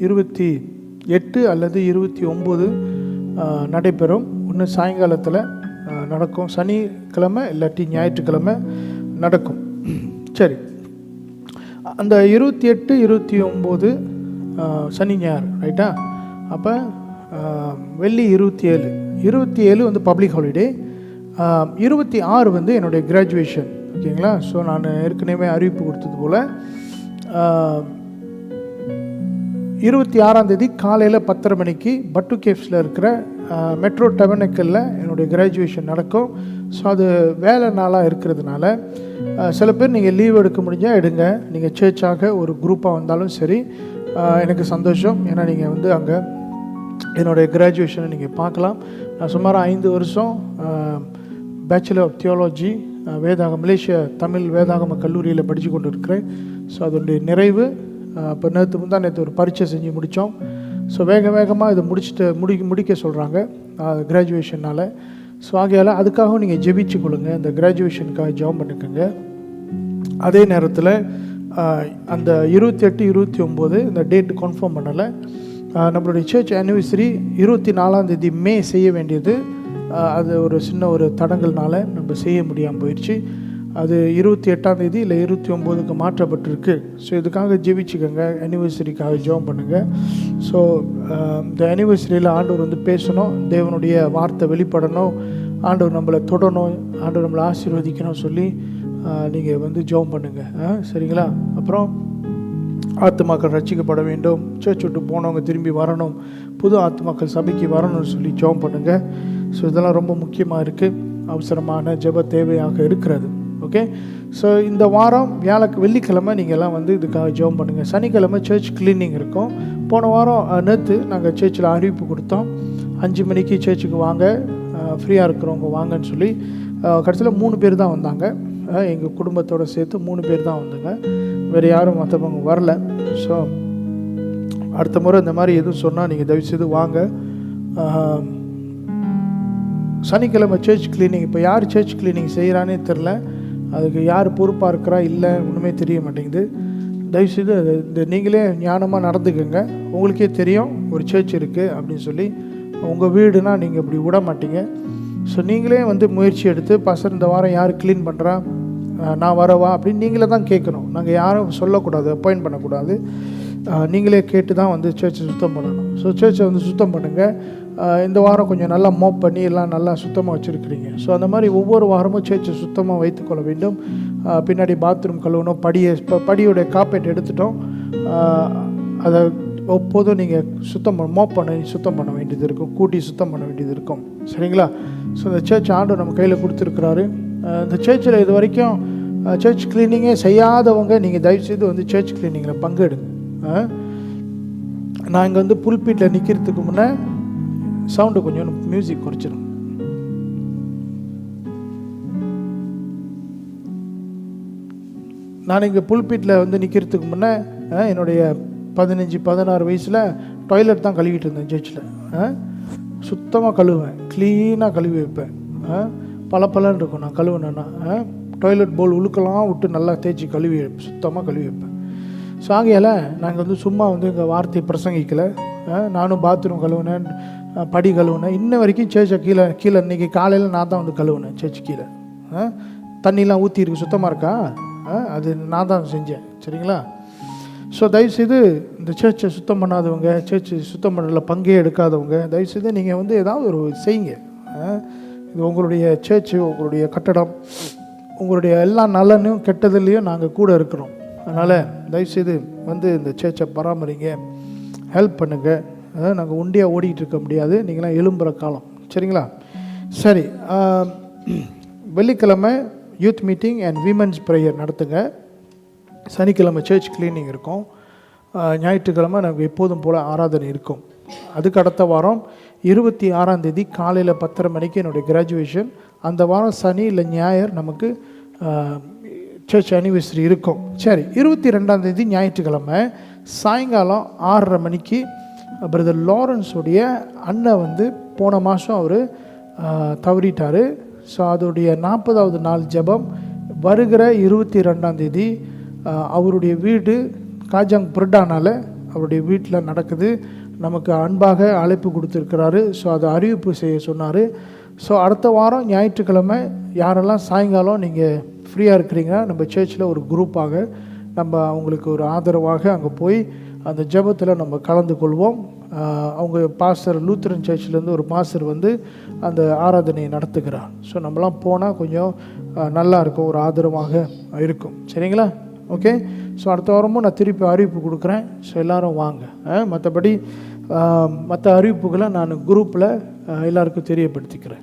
28 அல்லது 29 நடைபெறும். ஒன்று சாயங்காலத்தில் நடக்கும், சனிக்கிழமை இல்லாட்டி ஞாயிற்றுக்கிழமை நடக்கும். சரி, அந்த 28, 29 சனி ஞாயிறு, ரைட்டா? அப்போ வெள்ளி 27 வந்து பப்ளிக் ஹாலிடே. 26 வந்து என்னுடைய கிராஜுவேஷன், ஓகேங்களா? ஸோ நான் ஏற்கனவே அறிவிப்பு கொடுத்தது போல் 26ஆம் தேதி காலையில் 10:30 மணிக்கு பட்டு கேவ்ஸில் இருக்கிற மெட்ரோ டெவனக்கலில் என்னுடைய கிராஜுவேஷன் நடக்கும். ஸோ அது வேலை நாளாக இருக்கிறதுனால சில பேர் நீங்கள் லீவ் எடுக்க முடிஞ்சால் எடுங்க. நீங்கள் சர்ச்சாக ஒரு குரூப்பாக வந்தாலும் சரி, எனக்கு சந்தோஷம். ஏன்னா நீங்கள் வந்து அங்கே என்னுடைய கிராஜுவேஷனை நீங்கள் பார்க்கலாம். நான் சுமார் 5 வருஷம் bachelor of theology Malaysia Tamil வேதாகம கல்லூரியில் படித்து கொண்டு இருக்கிறேன். ஸோ அதனுடைய நிறைவு இப்போ நேற்று ஒரு பரீட்சை செஞ்சு முடித்தோம். ஸோ வேகமாக இதை முடிக்க சொல்கிறாங்க கிராஜுவேஷனால். ஸோ ஆகையால் அதுக்காகவும் நீங்கள் ஜெபிச்சு கொள்ளுங்க. இந்த கிராஜுவேஷனுக்காக ஜெபம் பண்ணிக்கோங்க. அதே நேரத்தில் அந்த 28, 29 இந்த டேட்டு கன்ஃபார்ம் பண்ணலை. நம்மளுடைய சர்ச் ஆனிவர்சரி 24ஆம் தேதி மே செய்ய வேண்டியது, அது ஒரு சின்ன ஒரு தடங்கல்னால நம்ம செய்ய முடியாமல் போயிடுச்சு. அது 28ஆம் தேதி இல்லை 29க்கு மாற்றப்பட்டிருக்கு. ஸோ இதுக்காக ஜெபிச்சுக்கோங்க, ஆனிவர்சரிக்காக ஜெபம் பண்ணுங்கள். ஸோ இந்த ஆனிவர்சரியில் ஆண்டவர் வந்து பேசணும், தேவனுடைய வார்த்தை வெளிப்படணும், ஆண்டவர் நம்மளை தொடணும், ஆண்டவர் நம்மளை ஆசீர்வதிக்கணும் சொல்லி நீங்கள் வந்து ஜெபம் பண்ணுங்கள், சரிங்களா? அப்புறம் ஆத்துமாக்கள் ரட்சிக்கப்பட வேண்டும், சர்ச் விட்டு போனவங்க திரும்பி வரணும், புது ஆத்துமாக்கள் சபைக்கு வரணும்னு சொல்லி ஜெபம் பண்ணுங்கள். ஸோ இதெல்லாம் ரொம்ப முக்கியமாக இருக்குது, அவசரமான ஜெப தேவையாக இருக்கிறது. ஓகே. ஸோ இந்த வாரம் வெள்ளிக்கிழமை நீங்கள் எல்லாம் வந்து இதுக்காக ஜெபம் பண்ணுங்கள். சனிக்கிழமை சர்ச் கிளீனிங் இருக்கும். போன வாரம் நேற்று நாங்கள் சர்ச்சில் அறிவிப்பு கொடுத்தோம், 5 மணிக்கு சர்ச்சுக்கு வாங்க, ஃப்ரீயாக இருக்கிறவங்க வாங்கன்னு சொல்லி. கடைசியில் 3 பேர் தான் வந்தாங்க. எங்கள் குடும்பத்தோடு சேர்த்து 3 பேர் தான் வந்தாங்க, வேறு யாரும் மற்றவங்க வரல. ஸோ அடுத்த முறை இந்த மாதிரி எதுவும் சொன்னால் நீங்கள் தயவுசெய்து வாங்க. சனிக்கிழமை சர்ச் கிளீனிங். இப்போ யார் சர்ச் கிளீனிங் செய்கிறானே தெரில, அதுக்கு யார் பொறுப்பாக இருக்கிறா இல்லை ஒன்றுமே தெரிய மாட்டேங்குது. தயவுசெய்து இந்த நீங்களே ஞானமாக நடந்துக்கோங்க. உங்களுக்கே தெரியும் ஒரு சர்ச் இருக்குது அப்படின்னு சொல்லி. உங்கள் வீடுனா நீங்கள் இப்படி விட மாட்டீங்க. ஸோ நீங்களே வந்து முயற்சி எடுத்து, பாஸ்டர் இந்த வாரம் யார் க்ளீன் பண்ணுறா, நான் வரவா அப்படின்னு நீங்களே தான் கேட்கணும். நாங்கள் யாரும் சொல்லக்கூடாது, அப்பாயிண்ட் பண்ணக்கூடாது. நீங்களே கேட்டு தான் வந்து சர்ச்சை சுத்தம் பண்ணணும். ஸோ சர்ச்சை வந்து சுத்தம் பண்ணுங்கள். இந்த வாரம் கொஞ்சம் நல்லா மோப் பண்ணி எல்லாம் நல்லா சுத்தமாக வச்சுருக்கிறீங்க. ஸோ அந்த மாதிரி ஒவ்வொரு வாரமும் சர்ச்சை சுத்தமாக வைத்துக்கொள்ள வேண்டும். பின்னாடி பாத்ரூம் கழுவணும், படியோடைய காப்பேட் எடுத்துட்டோம், அதை எப்போதும் நீங்கள் மோப் பண்ணி சுத்தம் பண்ண வேண்டியது இருக்கும், கூட்டி சுத்தம் பண்ண வேண்டியது இருக்கும், சரிங்களா? ஸோ இந்த சர்ச் ஆண்டவர் நம்ம கையில் கொடுத்துருக்குறாரு. இந்த சர்ச்சில் இது வரைக்கும் சர்ச் கிளீனிங்கே செய்யாதவங்க நீங்கள் தயவுசெய்து வந்து சர்ச் கிளீனிங்கில் பங்கெடுங்க. நான் இங்கே வந்து புல்பீட்டில் நிற்கிறதுக்கு முன்னே சவுண்டு கொஞ்சம் மியூசிக் குறைச்சிடும். நான் இங்கே புல்பீட்டில் வந்து நிற்கிறதுக்கு முன்னே என்னுடைய 15-16 வயசில் டாய்லெட் தான் கழுவிட்டு இருந்தேன் சர்ச்சில். சுத்தமாக கழுவுவேன், க்ளீனாக கழுவி வைப்பேன். பளபளன்னு இருக்கும் நான் கழுவுனேன்னா. டாய்லெட் போல் உழுக்கெல்லாம் விட்டு நல்லா தேய்ச்சி கழுவி சுத்தமாக கழுவி வைப்பேன். ஸோ ஆகையால் நாங்கள் வந்து சும்மா வந்து எங்கள் வார்த்தையை பிரசங்கிக்கலை. நானும் பாத்ரூம் கழுவுனேன், படி கழுவுனேன். இன்ன வரைக்கும் சேர்ச்சை கீழே இன்றைக்கி காலையில் நான் தான் வந்து கழுவுனேன். சேர்ச்சி கீழே தண்ணிலாம் ஊற்றி இருக்கு, சுத்தமாக இருக்கா, அது நான் தான் செஞ்சேன். சரிங்களா? ஸோ தயவுசெய்து இந்த சர்ச்சை சுத்தம் பண்ணாதவங்க, சர்ச்சு சுத்தம் பண்ணுறதுல பங்கே எடுக்காதவங்க, தயவுசெய்து நீங்கள் வந்து ஏதாவது ஒரு செய்யுங்க. இது உங்களுடைய சர்ச்சு, உங்களுடைய கட்டடம், உங்களுடைய எல்லா நலனும் கெட்டதுலேயும் நாங்கள் கூட இருக்கிறோம். அதனால் தயவுசெய்து வந்து இந்த சர்ச்சை பராமரிங்க, ஹெல்ப் பண்ணுங்கள். நாங்கள் ஒண்டியாக ஓடிக்கிட்டு இருக்க முடியாது, நீங்களாம் எழும்புகிற காலம். சரிங்களா? சரி, வெள்ளிக்கிழமை youth meeting and women's prayer நடத்துங்க. சனிக்கிழமை சர்ச் கிளீனிங் இருக்கும். ஞாயிற்றுக்கிழமை நமக்கு எப்போதும் போல் ஆராதனை இருக்கும். அதுக்கு அடுத்த வாரம் 26ஆம் தேதி காலையில் 10:30 மணிக்கு என்னுடைய கிராஜுவேஷன். அந்த வாரம் சனி இல்லை ஞாயிறு நமக்கு சர்ச் அனிவர்சரி இருக்கும். சரி, 22ஆம் தேதி ஞாயிற்றுக்கிழமை சாயங்காலம் 6:30 மணிக்கு பிரதர் லாரன்ஸுடைய அண்ணன் வந்து போன மாதம் அவர் தவறிட்டார். ஸோ அதோடைய 40வது நாள் ஜெபம் வருகிற 22ஆம் தேதி அவருடைய வீடு காஜாங் புரட்டானால் அவருடைய வீட்டில் நடக்குது. நமக்கு அன்பாக அழைப்பு கொடுத்துருக்கிறாரு. ஸோ அதை அறிவிப்பு செய்ய சொன்னார். ஸோ அடுத்த வாரம் ஞாயிற்றுக்கிழமை யாரெல்லாம் சாயங்காலம் நீங்கள் ஃப்ரீயாக இருக்கிறீங்கன்னா நம்ம சர்ச்சில் ஒரு குரூப்பாக நம்ம அவங்களுக்கு ஒரு ஆதரவாக அங்கே போய் அந்த ஜெபத்தில் நம்ம கலந்து கொள்வோம். அவங்க பாஸ்டர் லூத்தரன் சர்ச்சிலேருந்து ஒரு பாஸ்டர் வந்து அந்த ஆராதனையை நடத்துகிறார். ஸோ நம்மலாம் போனால் கொஞ்சம் நல்லா இருக்கும், ஒரு ஆதரவாக இருக்கும். சரிங்களா? ஓகே. ஸோ அடுத்த வாரமும் நான் திருப்பி அறிவிப்பு கொடுக்குறேன். ஸோ எல்லோரும் வாங்க. மற்றபடி மற்ற அறிவிப்புகளை நான் குரூப்பில் எல்லாருக்கும் தெரியப்படுத்திக்கிறேன்.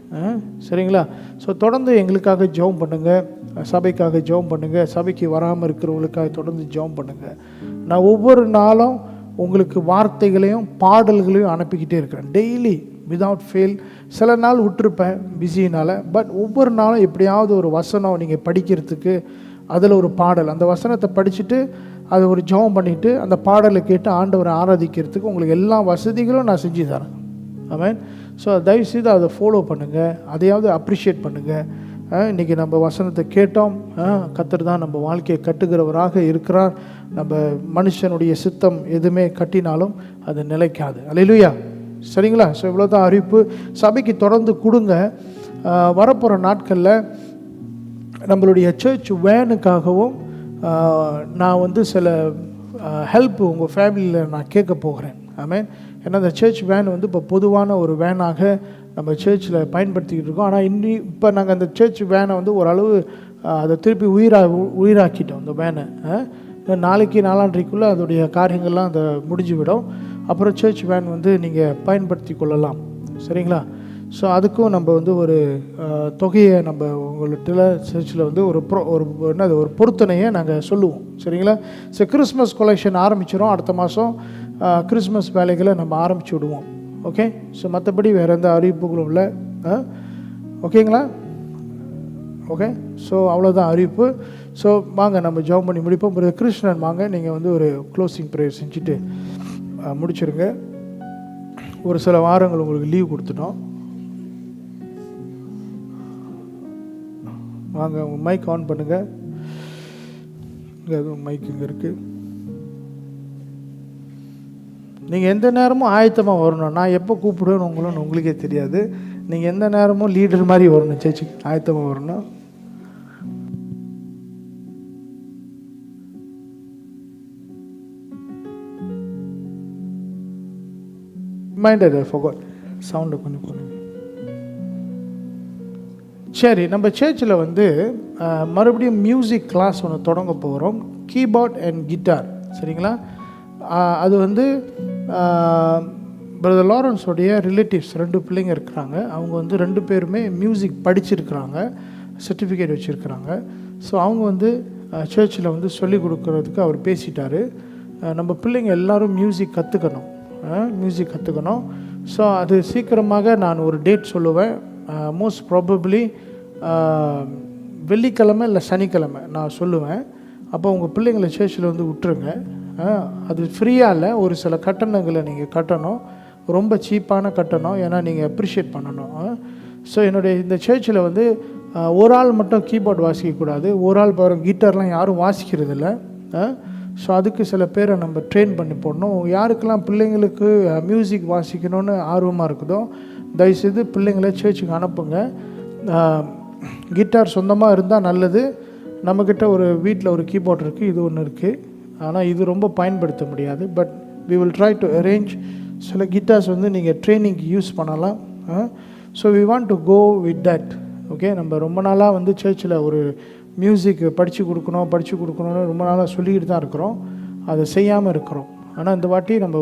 சரிங்களா? ஸோ தொடர்ந்து எங்களுக்காக ஜெபம் பண்ணுங்கள், சபைக்காக ஜெபம் பண்ணுங்கள், சபைக்கு வராமல் இருக்கிறவங்களுக்காக தொடர்ந்து ஜெபம் பண்ணுங்கள். நான் ஒவ்வொரு நாளும் உங்களுக்கு வார்த்தைகளையும் பாடல்களையும் அனுப்பிக்கிட்டே இருக்கிறேன், டெய்லி விதவுட் ஃபெயில். சில நாள் விட்டுருப்பேன் பிஸினால், பட் ஒவ்வொரு நாளும் எப்படியாவது ஒரு வசனம் நீங்கள் படிக்கிறதுக்கு, அதில் ஒரு பாடல், அந்த வசனத்தை படிச்சுட்டு அதை ஒரு ஜெபம் பண்ணிவிட்டு அந்த பாடலை கேட்டு ஆண்டவரை ஆராதிக்கிறதுக்கு உங்களுக்கு எல்லா வசதிகளும் நான் செஞ்சு தரேன். ஆமென். ஸோ தயவுசெய்து அதை ஃபாலோ பண்ணுங்கள், அதையாவது அப்ரிஷியேட் பண்ணுங்கள். இன்றைக்கி நம்ம வசனத்தை கேட்டோம், கர்த்தர் தான் நம்ம வாழ்க்கையை கட்டுகிறவராக இருக்கிறார். நம்ம மனுஷனுடைய சித்தம் எதுவுமே கட்டினாலும் அது நிலைக்காது. அல்லேலூயா. சரிங்களா? ஸோ இவ்வளோ தான் அறிவிப்பு. சபைக்கு தொடர்ந்து கொடுங்க. வரப்போகிற நாட்களில் நம்மளுடைய சர்ச் வேனுக்காகவும் நான் வந்து சில ஹெல்ப் உங்கள் ஃபேமிலியில் நான் கேட்க போகிறேன். ஆமென். ஏன்னா அந்த சர்ச் வேன் வந்து இப்போ பொதுவான ஒரு வேனாக நம்ம சர்ச்சில் பயன்படுத்திக்கிட்டு இருக்கோம். ஆனால் இப்போ நாங்கள் அந்த சர்ச் வேனை வந்து ஓரளவு அதை திருப்பி உயிராக்கிட்டோம். அந்த வேனை நாளைக்கு 4:30க்குள்ளே அதோடைய காரியங்கள்லாம் அதை முடிஞ்சுவிடும். அப்புறம் சர்ச் வேன் வந்து நீங்கள் பயன்படுத்தி கொள்ளலாம். சரிங்களா? ஸோ அதுக்கும் நம்ம வந்து ஒரு தொகையை நம்ம உங்கள்கிட்ட சர்ச்சில் வந்து ஒரு பொருத்தனையை நாங்கள் சொல்லுவோம். சரிங்களா? ஸோ கிறிஸ்மஸ் கொலெக்ஷன் ஆரம்பிச்சிடும். அடுத்த மாதம் கிறிஸ்மஸ் வேலைகளை நம்ம ஆரம்பிச்சு விடுவோம். ஓகே. ஸோ மற்றபடி வேறு எந்த அறிவிப்புகளும் இல்லை. ஓகேங்களா? ஓகே. ஸோ அவ்வளோதான் அறிவிப்பு. ஸோ வாங்க நம்ம ஜெபம் பண்ணி முடிப்போம். பிரதர் கிருஷ்ணன் வாங்க, நீங்கள் வந்து ஒரு க்ளோசிங் ப்ரேயர் செஞ்சுட்டு முடிச்சிருங்க. ஒரு சில வாரங்கள் உங்களுக்கு லீவ் கொடுத்துட்டோம். வாங்க, உங்கள் மைக் ஆன் பண்ணுங்கள். இங்கே அதுவும் மைக் இங்கே இருக்குது. நீங்கள் எந்த நேரமும் ஆயத்தமாக வரணும். நான் எப்போ கூப்பிடுவேன்னு உங்களுக்கே தெரியாது. நீங்கள் எந்த நேரமும் லீடர் மாதிரி வரணும், சர்ச்சுக்கு ஆயத்தமாக வரணும். மைண்டட் ஃபோகட் சவுண்டை கொஞ்சம். சரி, நம்ம சர்ச்சில் வந்து மறுபடியும் மியூசிக் கிளாஸ் ஒன்று தொடங்க போகிறோம், கீபோர்ட் அண்ட் கிட்டார். சரிங்களா? அது வந்து பிரதர் லாரன்ஸோடைய ரிலேட்டிவ்ஸ் 2 பிள்ளைங்க இருக்கிறாங்க. அவங்க வந்து 2 பேருமே மியூசிக் படிச்சிருக்கிறாங்க, சர்டிஃபிகேட் வச்சுருக்கிறாங்க. ஸோ அவங்க வந்து சர்ச்சில் வந்து சொல்லிக் கொடுக்குறதுக்கு அவர் பேசிட்டார். நம்ம பிள்ளைங்க எல்லோரும் மியூசிக் கற்றுக்கணும். ஸோ அது சீக்கிரமாக நான் ஒரு டேட் சொல்லுவேன். மோஸ்ட் ப்ராபப்ளி வெள்ளிக்கிழமை இல்லை சனிக்கிழமை நான் சொல்லுவேன். அப்போ உங்கள் பிள்ளைங்களை சர்ச்சில் வந்து விட்டுருங்க. அது ஃப்ரீயாக இல்லை, ஒரு சில கட்டணங்களை நீங்கள் கட்டணும், ரொம்ப சீப்பான கட்டணம், ஏன்னா நீங்கள் அப்ரிஷியேட் பண்ணணும். ஸோ என்னுடைய இந்த சர்ச்சில் வந்து ஒரு ஆள் மட்டும் கீபோர்டு வாசிக்கக்கூடாது, ஒரு ஆள் பாருங்க கிட்டார்லாம் யாரும் வாசிக்கிறது இல்லை. ஸோ அதுக்கு சில பேரை நம்ம ட்ரெயின் பண்ணி போடணும். யாருக்கெல்லாம் பிள்ளைங்களுக்கு மியூசிக் வாசிக்கணும்னு ஆர்வமாக இருக்குதோ தயவுசெய்து பிள்ளைங்களை சர்ச்சுக்கு அனுப்புங்க. கிட்டார் சொந்தமாக இருந்தால் நல்லது. நம்மக்கிட்ட ஒரு வீட்டில் ஒரு கீபோர்ட் இருக்குது, இது ஒன்று இருக்குது, ஆனால் இது ரொம்ப பயன்படுத்த முடியாது. But we will try to arrange சில கிட்டார்ஸ் வந்து நீங்கள் ட்ரைனிங்க்கு யூஸ் பண்ணலாம். So we want to go with that. Okay, நம்ம ரொம்ப நாளாக வந்து சர்ச்சில் ஒரு மியூசிக் படித்து கொடுக்கணும்னு ரொம்ப நாளாக சொல்லிக்கிட்டு தான் இருக்கிறோம், அதை செய்யாமல் இருக்கிறோம். ஆனால் இந்த வாட்டி நம்ம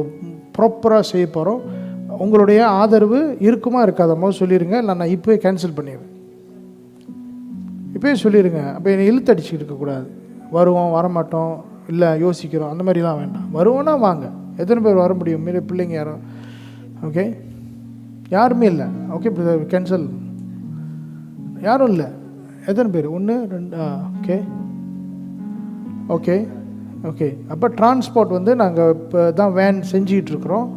ப்ராப்பராக செய்ய போகிறோம். உங்களுடைய ஆதரவு இருக்குமா இருக்காதமோ சொல்லிடுங்க, இல்லை நான் இப்போவே கேன்சல் பண்ணிடுவேன். இப்போயே சொல்லிடுங்க. அப்போ என்னை இழுத்தடிச்சுட்டு இருக்கக்கூடாது. வருவோம் வரமாட்டோம், இல்லை யோசிக்கிறோம், அந்த மாதிரிலாம் வேண்டாம். வருவோன்னா வாங்க. எத்தனை பேர் வர முடியும்? மீறி பிள்ளைங்க யாரும்? ஓகே, யாருமே இல்லை. Okay, cancel. யாரும் இல்லை. எத்தனை பேர்? 1 2. Okay okay okay. அப்போ டிரான்ஸ்போர்ட் வந்து நாங்கள் இப்போ தான் வேன் செஞ்சிகிட்ருக்குறோம்.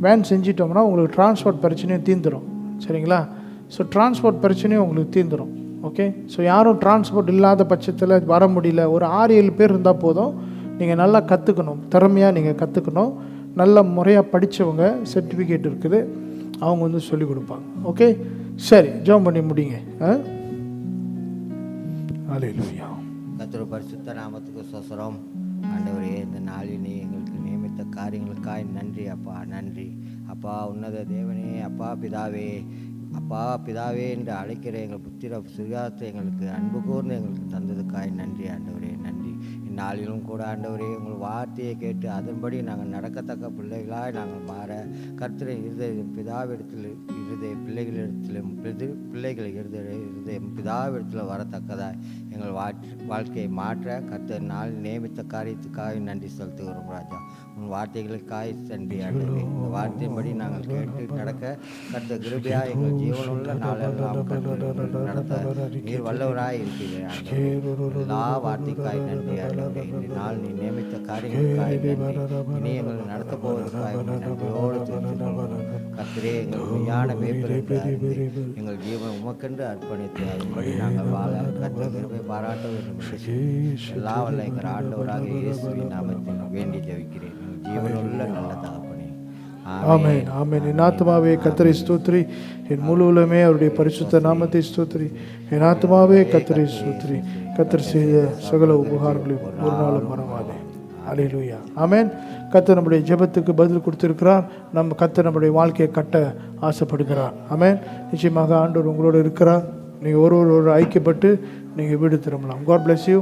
வேன் செஞ்சிட்டோம்னா உங்களுக்கு டிரான்ஸ்போர்ட் பிரச்சனையும் தீர்ந்துடும். சரிங்களா? ஸோ டிரான்ஸ்போர்ட் பிரச்சனையும் உங்களுக்கு தீர்ந்துடும். ஓகே, ஸோ யாரும் டிரான்ஸ்போர்ட் இல்லாத பட்சத்தில் வர முடியல, ஒரு 6-7 பேர் இருந்தால் போதும். நீங்கள் நல்லா கற்றுக்கணும், திறமையாக நீங்கள் கற்றுக்கணும். நல்ல முறையாக படித்தவங்க, சர்டிஃபிகேட் இருக்குது, அவங்க வந்து சொல்லிக் கொடுப்பாங்க. ஓகே, சரி, ஜெபம் பண்ணி முடிங்க. அல்லேலூயா. கர்த்தருடைய பரிசுத்த நாமத்துக்கு ஸ்தோத்திரம். ஆண்டவரே, இந்த நாளில் நீ எங்களுக்கு நியமித்த காரியங்களுக்காய் நன்றி அப்பா. நன்றி அப்பா. உன்னத தேவனே, அப்பா பிதாவே, அப்பா பிதாவே என்று அழைக்கிற எங்கள் புத்திர சுகாத்தை எங்களுக்கு அன்பு கூர்ந்து எங்களுக்கு தந்ததுக்காய் நன்றி ஆண்டவரே. நன்றி. இந்நாளிலும் கூட ஆண்டவரே, உங்கள் வார்த்தையை கேட்டு அதன்படி நாங்கள் நடக்கத்தக்க பிள்ளைகளாய் நாங்கள் மாற கர்த்தரை இருதயம் பிதாவிடத்தில் பிள்ளைகளிடத்திலும் பிள்ளைகள் இருதயம் பிதாவிடத்தில் வரத்தக்கதாய் எங்கள் வாழ்க்கையை மாற்ற கர்த்தர் நாள் நியமித்த காரியத்துக்காக நன்றி செலுத்துகிறோம் ராஜா. உன் வார்த்தைகளுக்காய் நன்றி ஆண்டவரே. இந்த வார்த்தையின்படி நாங்கள் கேட்டு நடக்க கர்த்தர் கிருபையாய் எங்கள் ஜீவனுள்ள நாளெல்லாம் நடத்த நீர் வல்லவராய் இருக்கிறீர்கள். எல்லா வார்த்தைக்காய் நன்றி ஆண்டவரே. இந்த நாள் நீ நியமித்த காரியங்களுக்காய் நன்றி. இனி எங்கள் நடத்த போவதற்காக நன்றியோடு கர்த்தரே, எங்கள் மெய்யான எங்கள் ஜீவன் உமக்கென்று அர்ப்பணித்து அதன்படி நாங்கள் வாழ கர்த்தர் கிருபை பாராட்ட வேண்டும் என்று எல்லா வல்ல எங்கள் ஆண்டவராக இயேசுவின் நாமத்தில் வேண்டி ஜெபிக்கிறேன். ஜீவனுள்ள நல்ல தகப்பனே, ஆமென் ஆமென். என் ஆத்துமாவே கர்த்தரை ஸ்தோத்திரி, என் முழு உள்ளமே அவருடைய பரிசுத்த நாமத்தை ஸ்தோத்திரி. என் ஆத்துமாவே கர்த்தரை ஸ்தோத்திரி, கர்த்தர் செய்த சகல உபகாரங்களையும் ஒரு நாளும் மறவாதே. அல்லேலூயா. ஆமென். கர்த்தர் நம்முடைய ஜெபத்துக்கு பதில் கொடுத்திருக்கிறார். நம்ம கர்த்தர் நம்முடைய வாழ்க்கையை கட்ட ஆசைப்படுகிறார். ஆமென். நிச்சயமாக ஆண்டவர் உங்களோடு இருக்கிறார். நீங்கள் ஒரு ஐக்கியப்பட்டு நீங்கள் வீடு திரும்பலாம். God bless you.